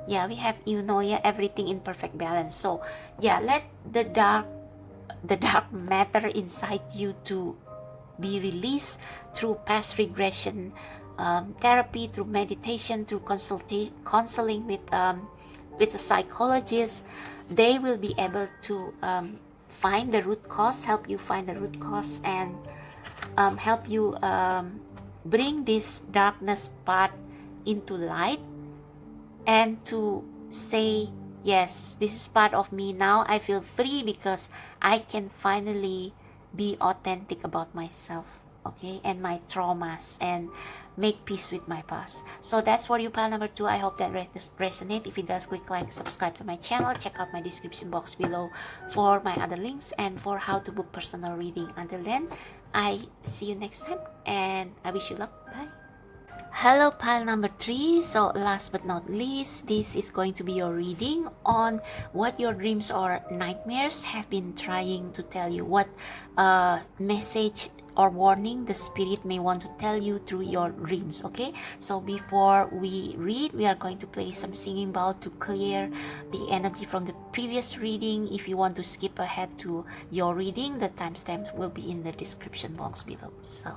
Yeah, we have eunoia, everything in perfect balance. So yeah, let the dark matter inside you to be released through past regression therapy, through meditation, through counseling with a psychologist. They will be able to find the root cause, help you find the root cause, and help you bring this darkness part into light, and to say, yes, this is part of me now. I feel free because I can finally be authentic about myself, okay, and my traumas, and make peace with my past. So that's for you, pile number 2. I hope that resonates. If it does, click like, subscribe to my channel, check out my description box below for my other links and for how to book personal reading. Until then, I see you next time, and I wish you luck. Bye. Hello, pile number 3. So last but not least, this is going to be your reading on what your dreams or nightmares have been trying to tell you, what message or warning the spirit may want to tell you through your dreams. Okay, so before we read, we are going to play some singing bowl to clear the energy from the previous reading. If you want to skip ahead to your reading, the timestamps will be in the description box below. So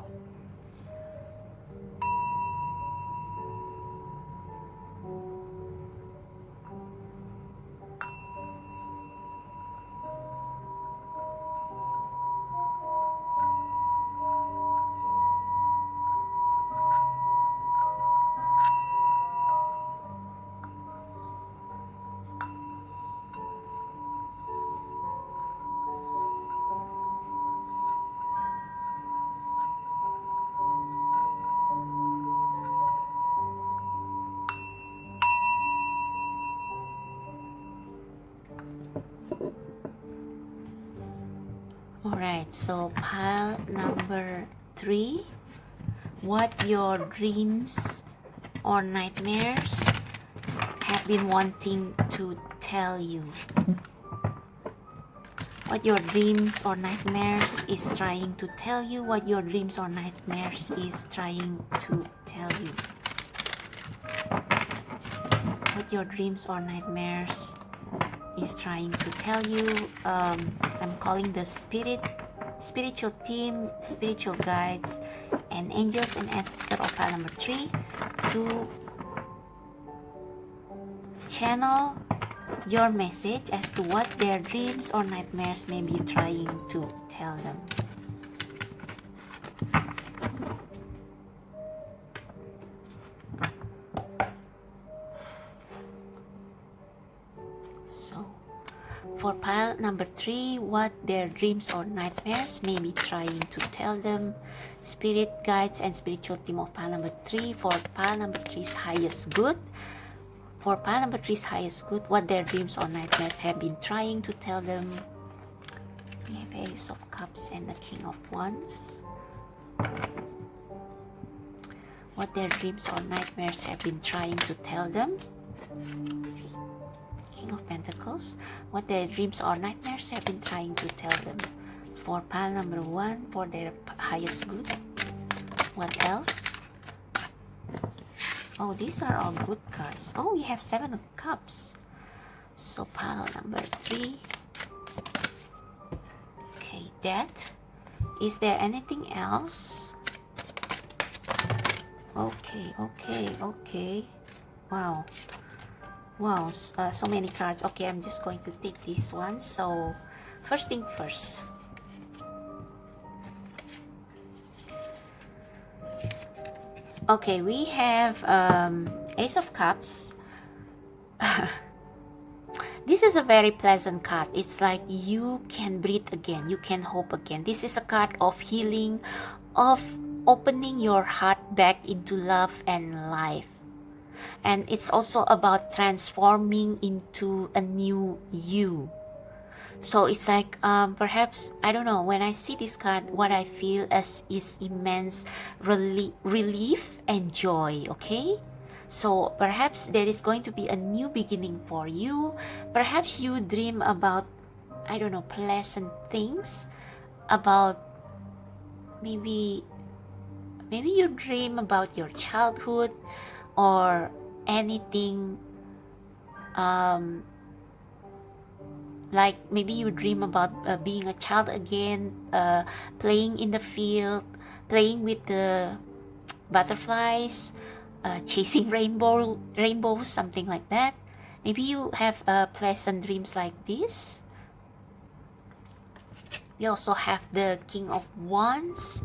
alright, so pile number 3, what your dreams or nightmares have been wanting to tell you. What your dreams or nightmares is trying to tell you, what your dreams or nightmares is trying to tell you. What your dreams or nightmares is trying to tell you. I'm calling the spiritual team, spiritual guides, and angels and ancestors of pile number 3 to channel your message as to what their dreams or nightmares may be trying to tell them. So for pile number 3, what their dreams or nightmares may be trying to tell them. Spirit guides and spiritual team of pile number 3 for pile number 3's highest good. For pile number 3's highest good, what their dreams or nightmares have been trying to tell them. We have Ace of Cups and the King of Wands. What their dreams or nightmares have been trying to tell them. King of Pentacles. What their dreams or nightmares have been trying to tell them. For pile number 1, for their highest good. What else? Oh, these are all good cards. Oh, we have 7 of Cups. So pile number 3. Okay, Death. Is there anything else? Okay. Wow. So many cards. Okay, I'm just going to take this one. So first thing first. Okay, we have Ace of Cups. This is a very pleasant card. It's like you can breathe again, you can hope again. This is a card of healing, of opening your heart back into love and life. And it's also about transforming into a new you. So it's like perhaps, I don't know, when I see this card, what I feel is immense relief and joy, okay? So perhaps there is going to be a new beginning for you. Perhaps you dream about, I don't know, pleasant things, about maybe you dream about your childhood or anything, like maybe you dream about being a child again, playing in the field, playing with the butterflies, chasing rainbows, something like that. Maybe you have pleasant dreams like this. We also have the King of Wands,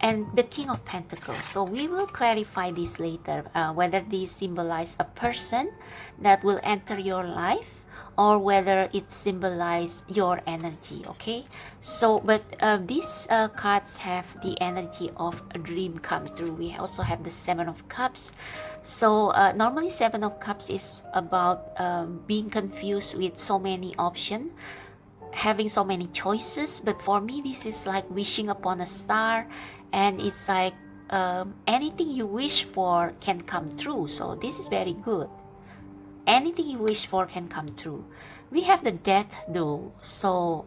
and the King of Pentacles. So we will clarify this later, whether these symbolize a person that will enter your life, or whether it symbolizes your energy, okay? So, but these cards have the energy of a dream come true. We also have the Seven of Cups. So normally Seven of Cups is about being confused with so many options, having so many choices. But for me, this is like wishing upon a star, and it's like anything you wish for can come true. So this is very good. Anything you wish for can come true. We have the Death though, so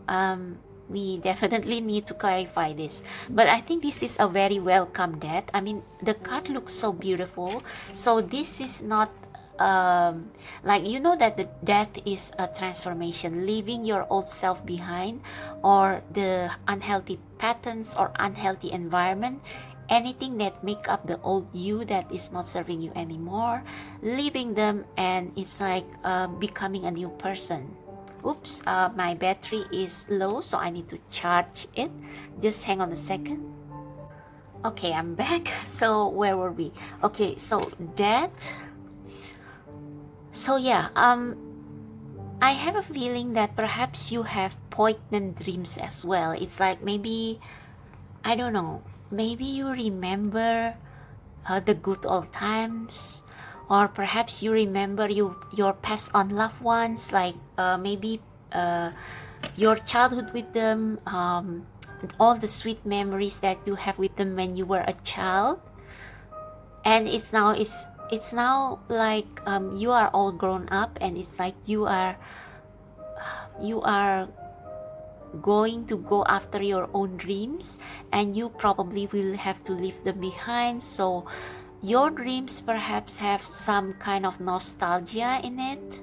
we definitely need to clarify this. But I think this is a very welcome death. I mean, the card looks so beautiful. So this is not like, you know that the death is a transformation, leaving your old self behind, or the unhealthy patterns or unhealthy environment, anything that make up the old you that is not serving you anymore, leaving them, and it's like becoming a new person. Oops, my battery is low, so I need to charge it. Just hang on a second. Okay, I'm back. So where were we? Okay, so death. So yeah, I have a feeling that perhaps you have poignant dreams as well. It's like maybe, I don't know, maybe you remember the good old times, or perhaps you remember your past on loved ones, like maybe your childhood with them, all the sweet memories that you have with them when you were a child, and it's now like you are all grown up, and it's like you are going to go after your own dreams, and you probably will have to leave them behind. So your dreams perhaps have some kind of nostalgia in it,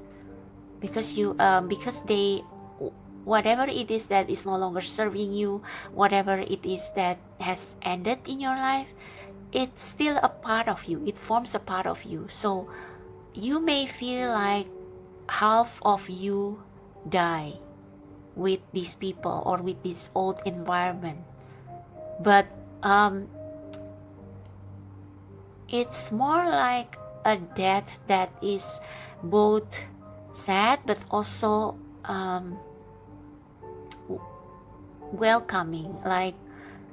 because they, whatever it is that is no longer serving you, whatever it is that has ended in your life, it's still a part of you, it forms a part of you. So you may feel like half of you die with these people or with this old environment, but it's more like a death that is both sad but also welcoming. Like,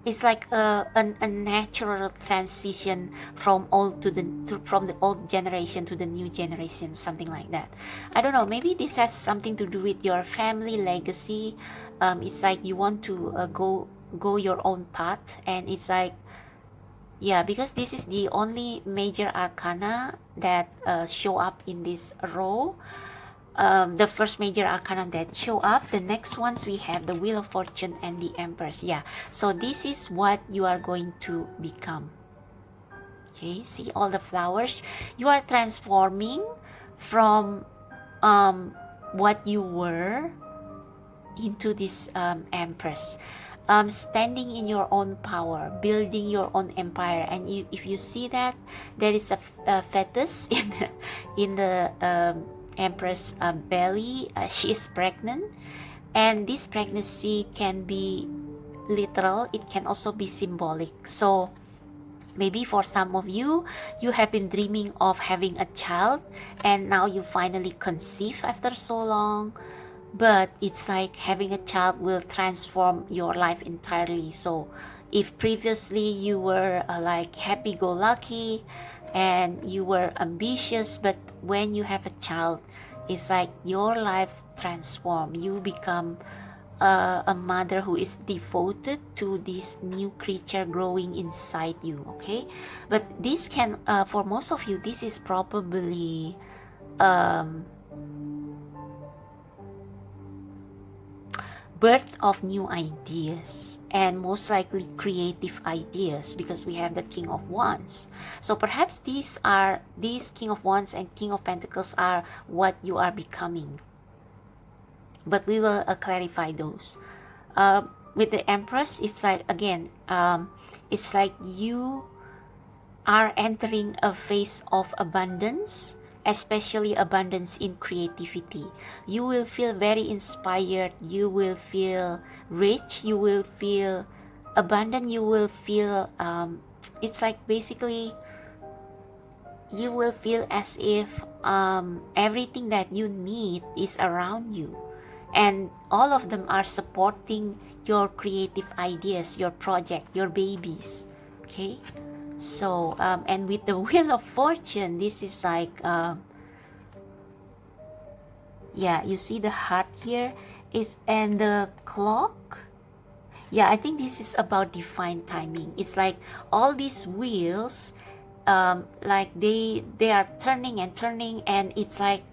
it's like a natural transition from from the old generation to the new generation, something like that. I don't know, maybe this has something to do with your family legacy. It's like you want to go your own path, and it's like, yeah, because this is the only major arcana that show up in this row. The first major arcana that show up. The next ones we have the Wheel of Fortune and the Empress. Yeah, so this is what you are going to become. Okay, see all the flowers. You are transforming from what you were into this Empress. Standing in your own power, building your own empire. And if you see that there is a fetus in the Empress belly, she is pregnant, and this pregnancy can be literal, it can also be symbolic. So Maybe for some of you, you have been dreaming of having a child and now you finally conceive after so long. But it's like having a child will transform your life entirely. So if previously you were like happy-go-lucky and you were ambitious, but when you have a child, it's like your life transform. You become a mother who is devoted to this new creature growing inside you. Okay, but this can for most of you, this is probably birth of new ideas, and most likely creative ideas, because we have the King of Wands. So perhaps these King of Wands and King of Pentacles are what you are becoming, but we will clarify those. With the Empress, it's like, again, it's like you are entering a phase of abundance, especially abundance in creativity. You will feel very inspired, you will feel rich, you will feel abundant, you will feel it's like basically you will feel as if everything that you need is around you, and all of them are supporting your creative ideas, your project, your babies. Okay, so and with the Wheel of Fortune, this is like yeah, you see the heart here is, and the clock. Yeah, I think this is about divine timing. It's like all these wheels, like they are turning and turning, and it's like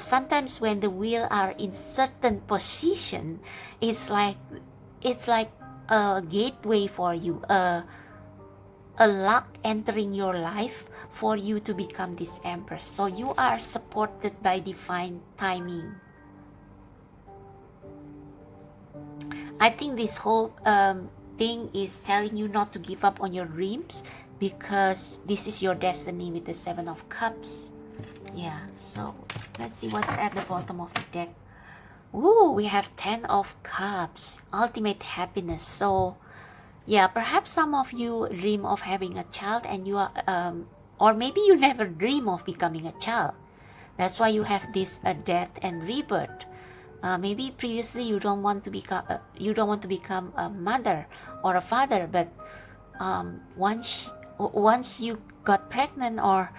sometimes when the wheel are in certain position, it's like a gateway for you, a luck entering your life for you to become this Empress. So you are supported by divine timing. I think this whole thing is telling you not to give up on your dreams, because this is your destiny with the Seven of Cups. Yeah, so let's see what's at the bottom of the deck. Ooh, we have 10 of Cups, ultimate happiness. So yeah, perhaps some of you dream of having a child, and you are or maybe you never dream of becoming a child. That's why you have this death and rebirth. Maybe previously you don't want to become a mother or a father, but once you got pregnant or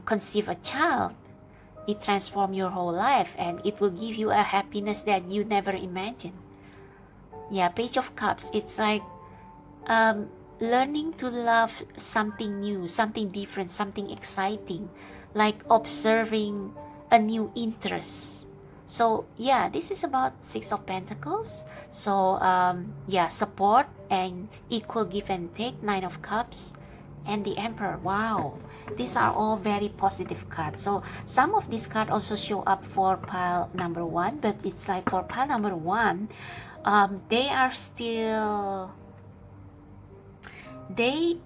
conceive a child, it transforms your whole life, and it will give you a happiness that you never imagined. Yeah, Page of Cups, it's like learning to love something new, something different, something exciting, like observing a new interest. So yeah, this is about Six of Pentacles. So yeah, support and equal give and take, Nine of Cups, and the Emperor. Wow, these are all very positive cards. So some of these cards also show up for pile number 1, but it's like for pile number 1, they are still they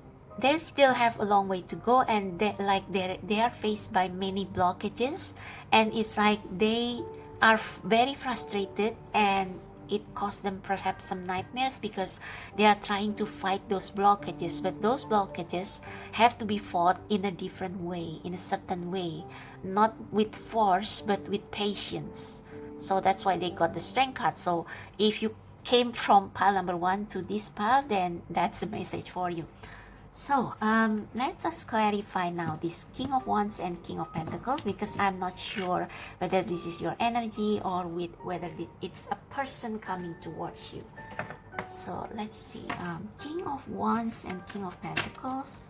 still have a long way to go, and they are faced by many blockages, and it's like they are very frustrated, and it costs them perhaps some nightmares, because they are trying to fight those blockages, but those blockages have to be fought in a different way, in a certain way, not with force but with patience. So that's why they got the Strength card. So if you came from pile number 1 to this pile, then that's the message for you. So let's just clarify now this King of Wands and King of Pentacles, because I'm not sure whether this is your energy or whether it's a person coming towards you. So let's see, King of Wands and King of Pentacles.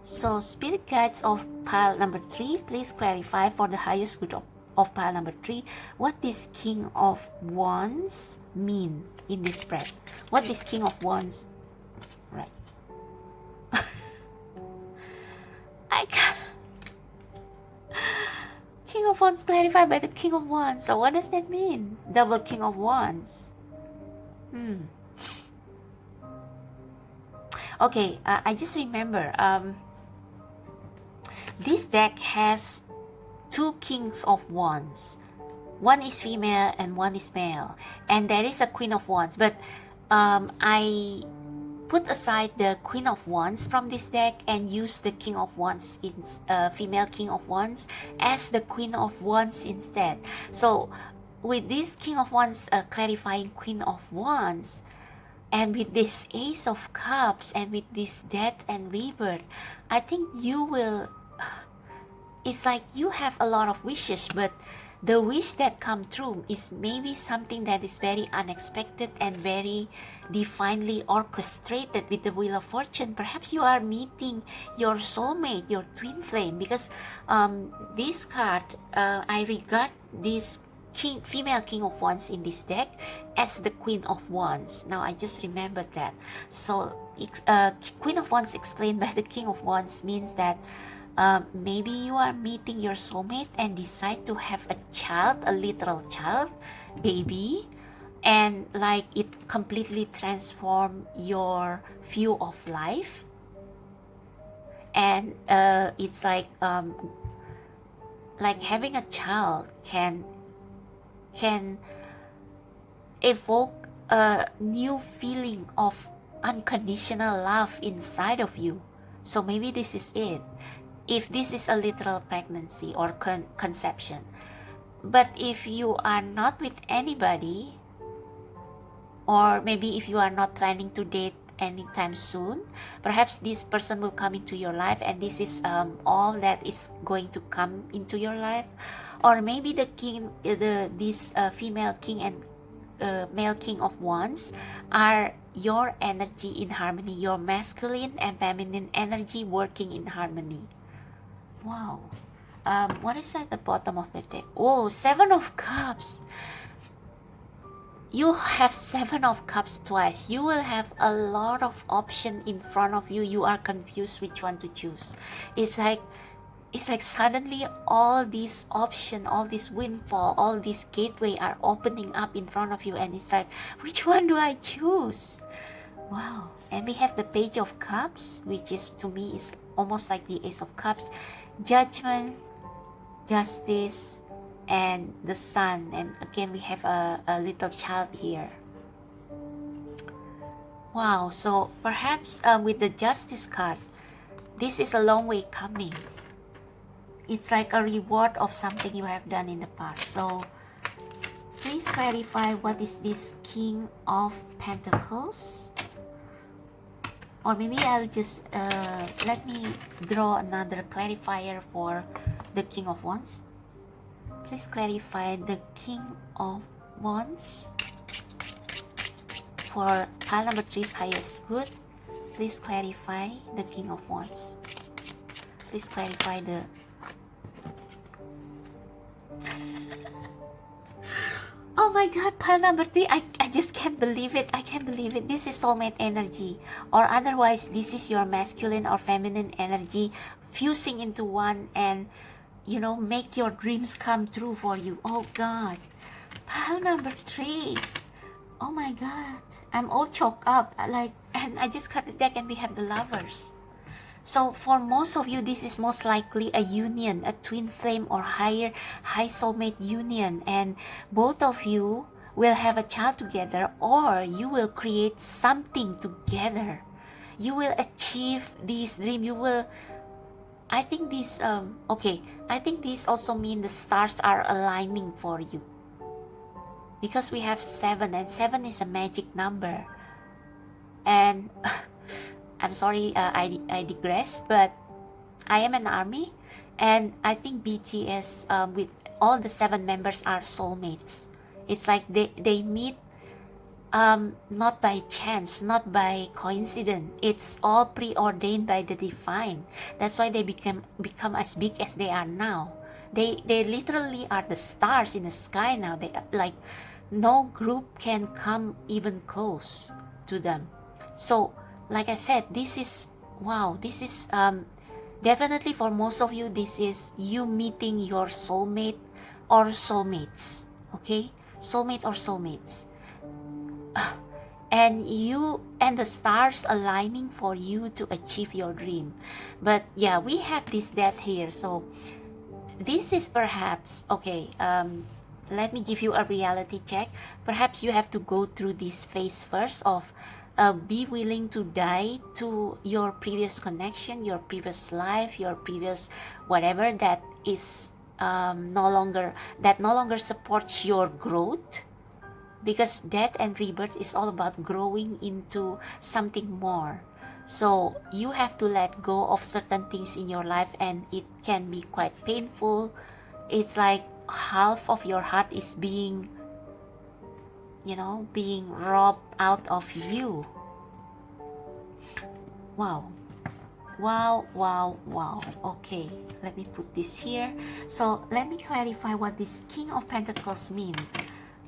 So spirit guides of pile number 3, please clarify for the highest good of pile number 3 what this King of Wands mean in this spread. What this King of Wands, right? I can't. King of Wands clarified by the King of Wands. So what does that mean? Double King of Wands. Okay, I just remember this deck has two kings of wands. One is female and one is male, and there is a queen of wands, but I put aside the queen of wands from this deck and use the king of wands in female king of wands as the queen of wands instead. So with this king of wands clarifying queen of wands, and with this ace of cups, and with this death and rebirth, I think you will, it's like you have a lot of wishes, but the wish that come true is maybe something that is very unexpected and very divinely orchestrated with the wheel of fortune. Perhaps you are meeting your soulmate, your twin flame, because this card, I regard this female king of wands in this deck as the queen of wands. Now I just remembered that. So queen of wands explained by the king of wands means that maybe you are meeting your soulmate and decide to have a child, a literal child, baby, and like it completely transform your view of life. And it's like having a child can evoke a new feeling of unconditional love inside of you. So maybe this is it, if this is a literal pregnancy or conception. But if you are not with anybody, or maybe if you are not planning to date anytime soon, perhaps this person will come into your life, and this is all that is going to come into your life. Or maybe the king, this female king and male king of wands are your energy in harmony, your masculine and feminine energy working in harmony. Wow. What is at the bottom of the deck? Oh, Seven of Cups. You have Seven of Cups twice. You will have a lot of option in front of you. You are confused which one to choose. It's like suddenly all these option, all this windfall, all this gateway are opening up in front of you, and it's like, which one do I choose? Wow. And we have the Page of Cups, which is, to me, is almost like the Ace of Cups. Judgment, Justice, and the Sun. And again, we have a little child here. Wow. So perhaps with the Justice card, this is a long way coming. It's like a reward of something you have done in the past. So please clarify, what is this King of Pentacles? Or maybe I'll just let me draw another clarifier for the King of Wands. Please clarify the King of Wands for pile number 3's highest good. Please clarify the King of Wands. Please clarify the oh my god, pile number 3, I just can't believe it. I can't believe it. This is soulmate energy, or otherwise this is your masculine or feminine energy fusing into one, and you know, make your dreams come true for you. Oh god, pile number 3. Oh my god, I'm all choked up. And I just cut the deck and we have the Lovers. So for most of you, this is most likely a union, a twin flame or high soulmate union, and both of you will have a child together, or you will create something together. You will achieve this dream. You will, I think this okay, I think this also means the stars are aligning for you, because we have 7, and 7 is a magic number. And I'm sorry, I digress, but I am an army, and I think BTS with all the 7 members are soulmates. It's like they meet not by chance, not by coincidence. It's all preordained by the divine. That's why they become as big as they are now. They literally are the stars in the sky now. They like, no group can come even close to them. So like I said, this is, wow, this is definitely for most of you, this is you meeting your soulmate or soulmates. Okay, soulmate or soulmates. and the stars aligning for you to achieve your dream. But yeah, we have this death here. So this is perhaps okay. Let me give you a reality check. Perhaps you have to go through this phase first of be willing to die to your previous connection, your previous life, your previous whatever that is no longer supports your growth, because death and rebirth is all about growing into something more. So you have to let go of certain things in your life, and it can be quite painful. It's like half of your heart is being robbed out of you. Wow. Okay, let me put this here. So let me clarify what this King of Pentacles mean.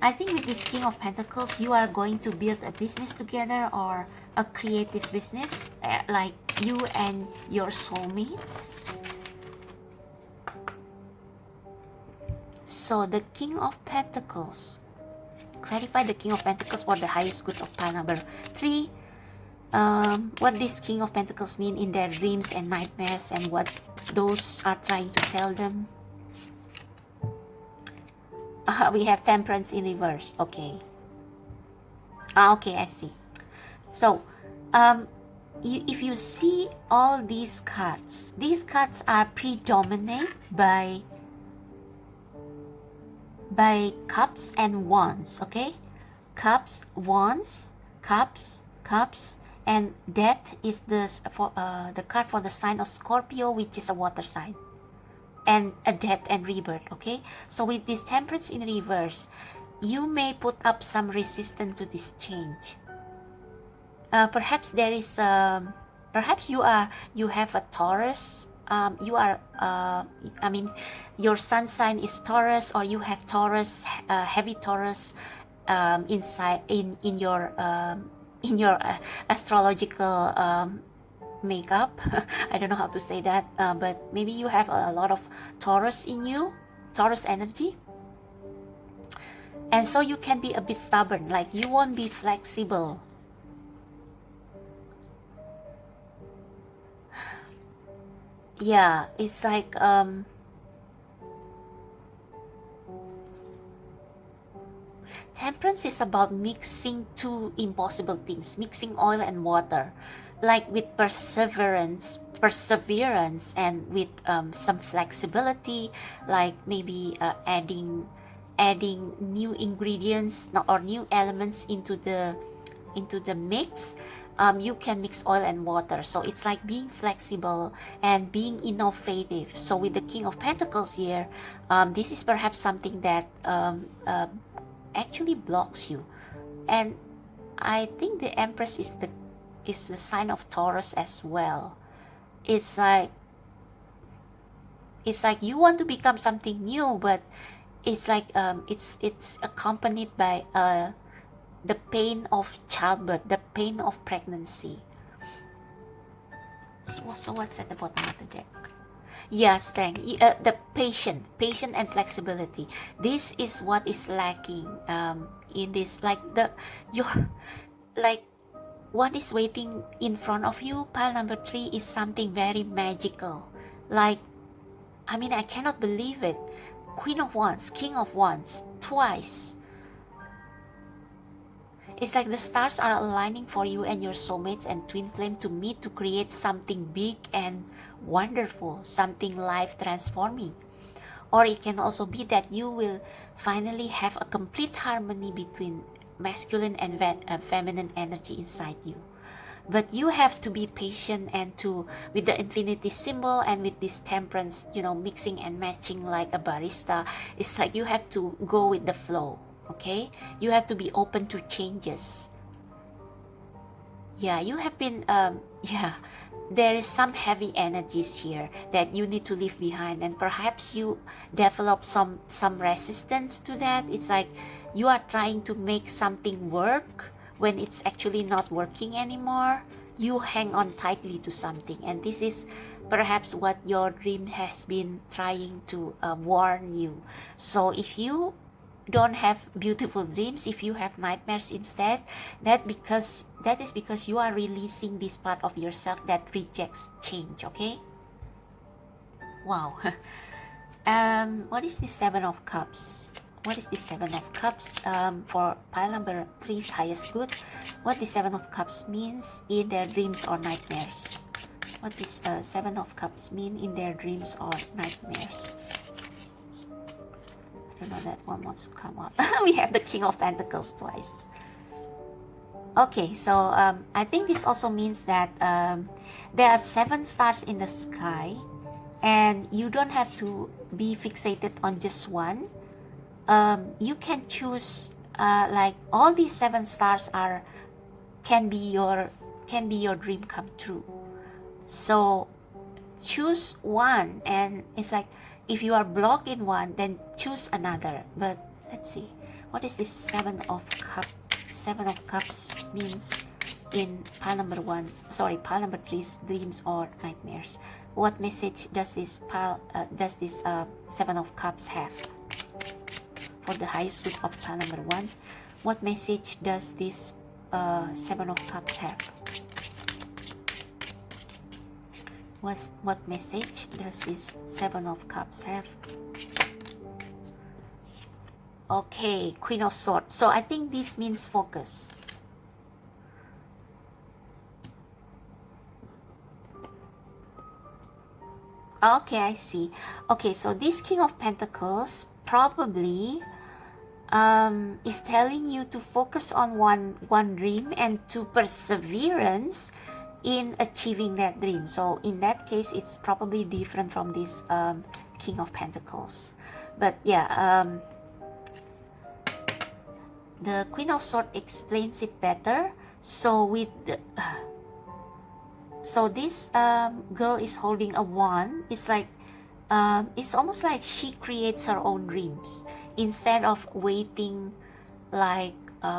I think with this King of Pentacles, you are going to build a business together, or a creative business, like you and your soulmates. So the King of Pentacles, clarify the King of Pentacles for the highest good of pile number 3. What this King of Pentacles mean in their dreams and nightmares, and what those are trying to tell them. We have Temperance in reverse. Okay. Okay, I see. So if you see all these cards are predominated by cups and wands. Okay, cups, wands, cups, and death is the card for the sign of Scorpio, which is a water sign, and a death and rebirth. Okay, so with this Temperance in reverse, you may put up some resistance to this change. Perhaps there is perhaps you have a Taurus. Your sun sign is Taurus, or you have Taurus, heavy Taurus inside in your astrological makeup. I don't know how to say that, but maybe you have a lot of Taurus in you, Taurus energy, and so you can be a bit stubborn, like you won't be flexible. Yeah, it's like Temperance is about mixing two impossible things, mixing oil and water, like with perseverance, and with some flexibility, like maybe adding new ingredients or new elements into the mix. You can mix oil and water, so it's like being flexible and being innovative. So with the King of Pentacles here, this is perhaps something that actually blocks you. And I think the Empress is the sign of Taurus as well. It's like you want to become something new, but it's like it's accompanied by the pain of childbirth, the pain of pregnancy. So what's at the bottom of the deck? Yeah, strength, the patient and flexibility. This is what is lacking in this, like what is waiting in front of you, pile number 3, is something very magical. Like, I mean, I cannot believe it. Queen of Wands, King of Wands, twice. It's like the stars are aligning for you and your soulmates and twin flame to meet to create something big and wonderful, something life transforming. Or it can also be that you will finally have a complete harmony between masculine and feminine energy inside you. But you have to be patient, and with the infinity symbol and with this Temperance, mixing and matching like a barista. It's like you have to go with the flow. Okay, you have to be open to changes. Yeah, you have been there is some heavy energies here that you need to leave behind, and perhaps you develop some resistance to that. It's like you are trying to make something work when it's actually not working anymore. You hang on tightly to something, and this is perhaps what your dream has been trying to warn you. So if you don't have beautiful dreams, if you have nightmares instead, that is because you are releasing this part of yourself that rejects change. Okay. Wow. What is the Seven of Cups? What is the Seven of Cups for pile number 3's highest good? What the Seven of Cups means in their dreams or nightmares? What this Seven of Cups mean in their dreams or nightmares? I don't know, that one wants to come out. We have the King of Pentacles twice. Okay, so I think this also means that there are 7 stars in the sky, and you don't have to be fixated on just one. You can choose like all these 7 stars can be your dream come true. So choose one, and it's like if you are blocked in one, then choose another. But let's see, what is this Seven of Cups? Seven of Cups means in pile number 3's dreams or nightmares. What message does this Seven of Cups have for the highest good of pile number 1? What message does this Seven of Cups have? What message does this Seven of Cups have? Okay, Queen of Swords. So I think this means focus. Okay, I see. Okay, so this King of Pentacles probably is telling you to focus on one dream and to perseverance in achieving that dream. So in that case, it's probably different from this King of Pentacles. But yeah, the Queen of Swords explains it better. So with so this girl is holding a wand. It's like it's almost like she creates her own dreams instead of waiting like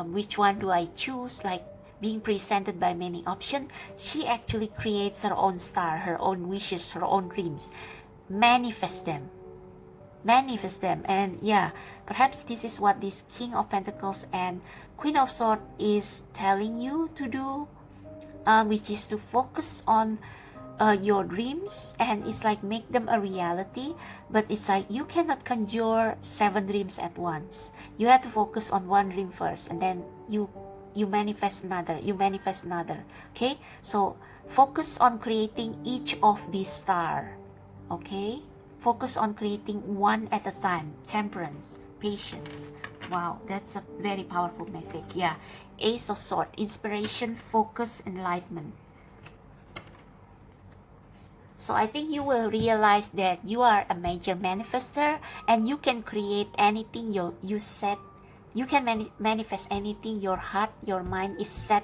which one do I choose, like being presented by many options. She actually creates her own star, her own wishes, her own dreams. Manifest them. And yeah, perhaps this is what this King of Pentacles and Queen of Swords is telling you to do, which is to focus on your dreams, and it's like make them a reality. But it's like you cannot conjure 7 dreams at once. You have to focus on one dream first, and then you manifest another, okay? So focus on creating each of these star, okay? Focus on creating one at a time. Temperance, patience. Wow, that's a very powerful message. Yeah, Ace of Swords, inspiration, focus, enlightenment. So I think you will realize that you are a major manifester, and you can create anything you set. You can manifest anything your heart, your mind is set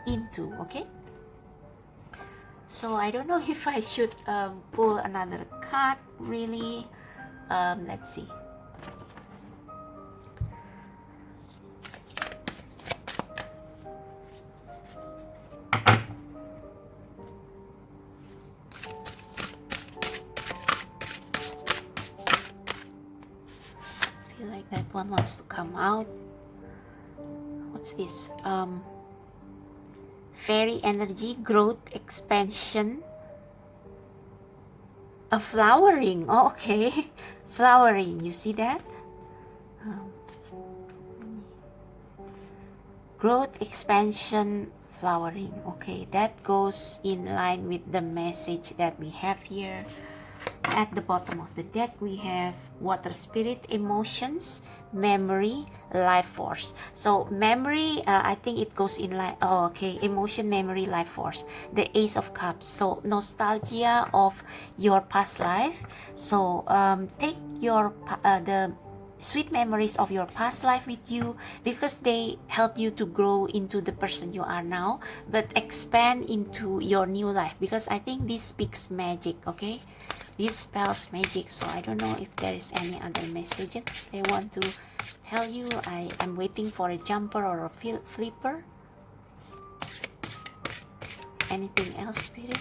into, okay? So I don't know if I should pull another card, really. Let's see. I feel like that one wants to come out. What's this? Fairy energy, growth, expansion, a flowering. Oh, okay. Flowering, you see that? Growth, expansion, flowering. Okay, that goes in line with the message that we have here. At the bottom of the deck, we have water spirit, emotions, memory, life force. So memory, I think it goes in line. Oh, okay, emotion, memory, life force. The Ace of Cups. So nostalgia of your past life. So take your the sweet memories of your past life with you, because they help you to grow into the person you are now, but expand into your new life, because I think this speaks magic, okay? This spells magic. So I don't know if there is any other messages they want to tell you. I am waiting for a jumper or a flipper. Anything else, Spirit?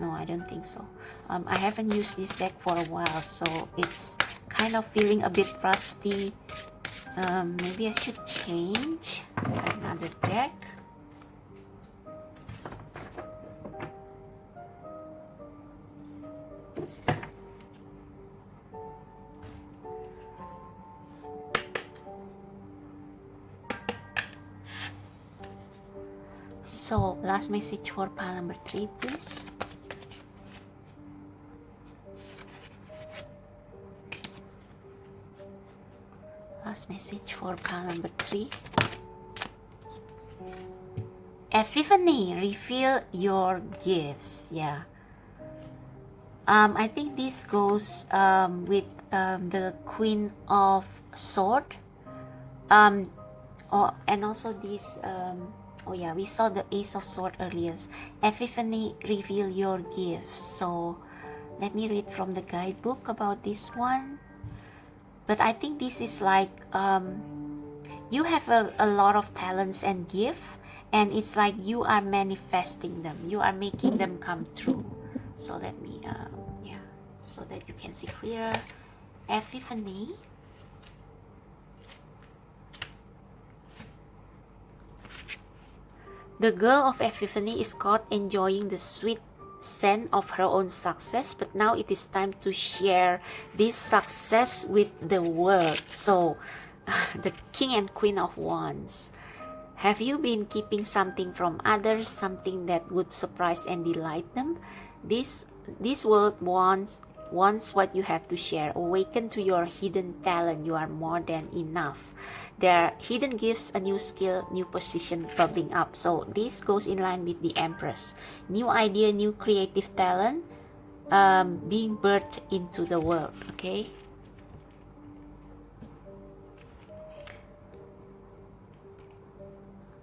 No, I don't think so. I haven't used this deck for a while, so it's kind of feeling a bit rusty. Maybe I should change another deck. So, last message for pile number 3, please. Last message for pile number 3. Epiphany, reveal your gifts. Yeah. I think this goes with the Queen of Sword. And also this, oh yeah, we saw the Ace of Sword earlier. Epiphany, reveal your gifts. So let me read from the guidebook about this one. But I think this is like you have a lot of talents and gifts, and it's like you are manifesting them, you are making them come true. So let me yeah, so that you can see clearer. Epiphany. The girl of Epiphany is caught enjoying the sweet scent of her own success, but now it is time to share this success with the world. So the King and Queen of Wands. Have you been keeping something from others, something that would surprise and delight them? This world wants what you have to share. Awaken to your hidden talent. You are more than enough. There are hidden gifts, a new skill, new position bubbling up. So this goes in line with the Empress. New idea, new creative talent being birthed into the world. Okay.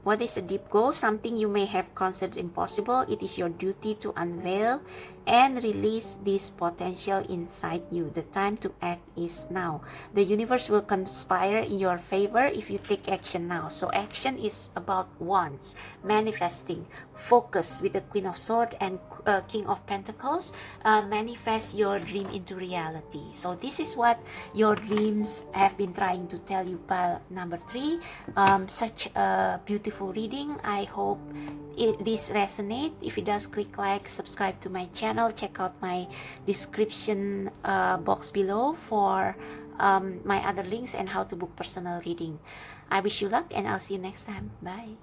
What is a deep goal? Something you may have considered impossible. It is your duty to unveil and release this potential inside you. The time to act is now. The universe will conspire in your favor if you take action now. So action is about wants, manifesting, focus with the Queen of Swords and King of Pentacles. Manifest your dream into reality. So this is what your dreams have been trying to tell you, pile number 3. Such a beautiful reading. I hope this resonates. If it does, click like, subscribe to my channel, check out my description box below for my other links and how to book personal reading. I wish you luck, and I'll see you next time. Bye.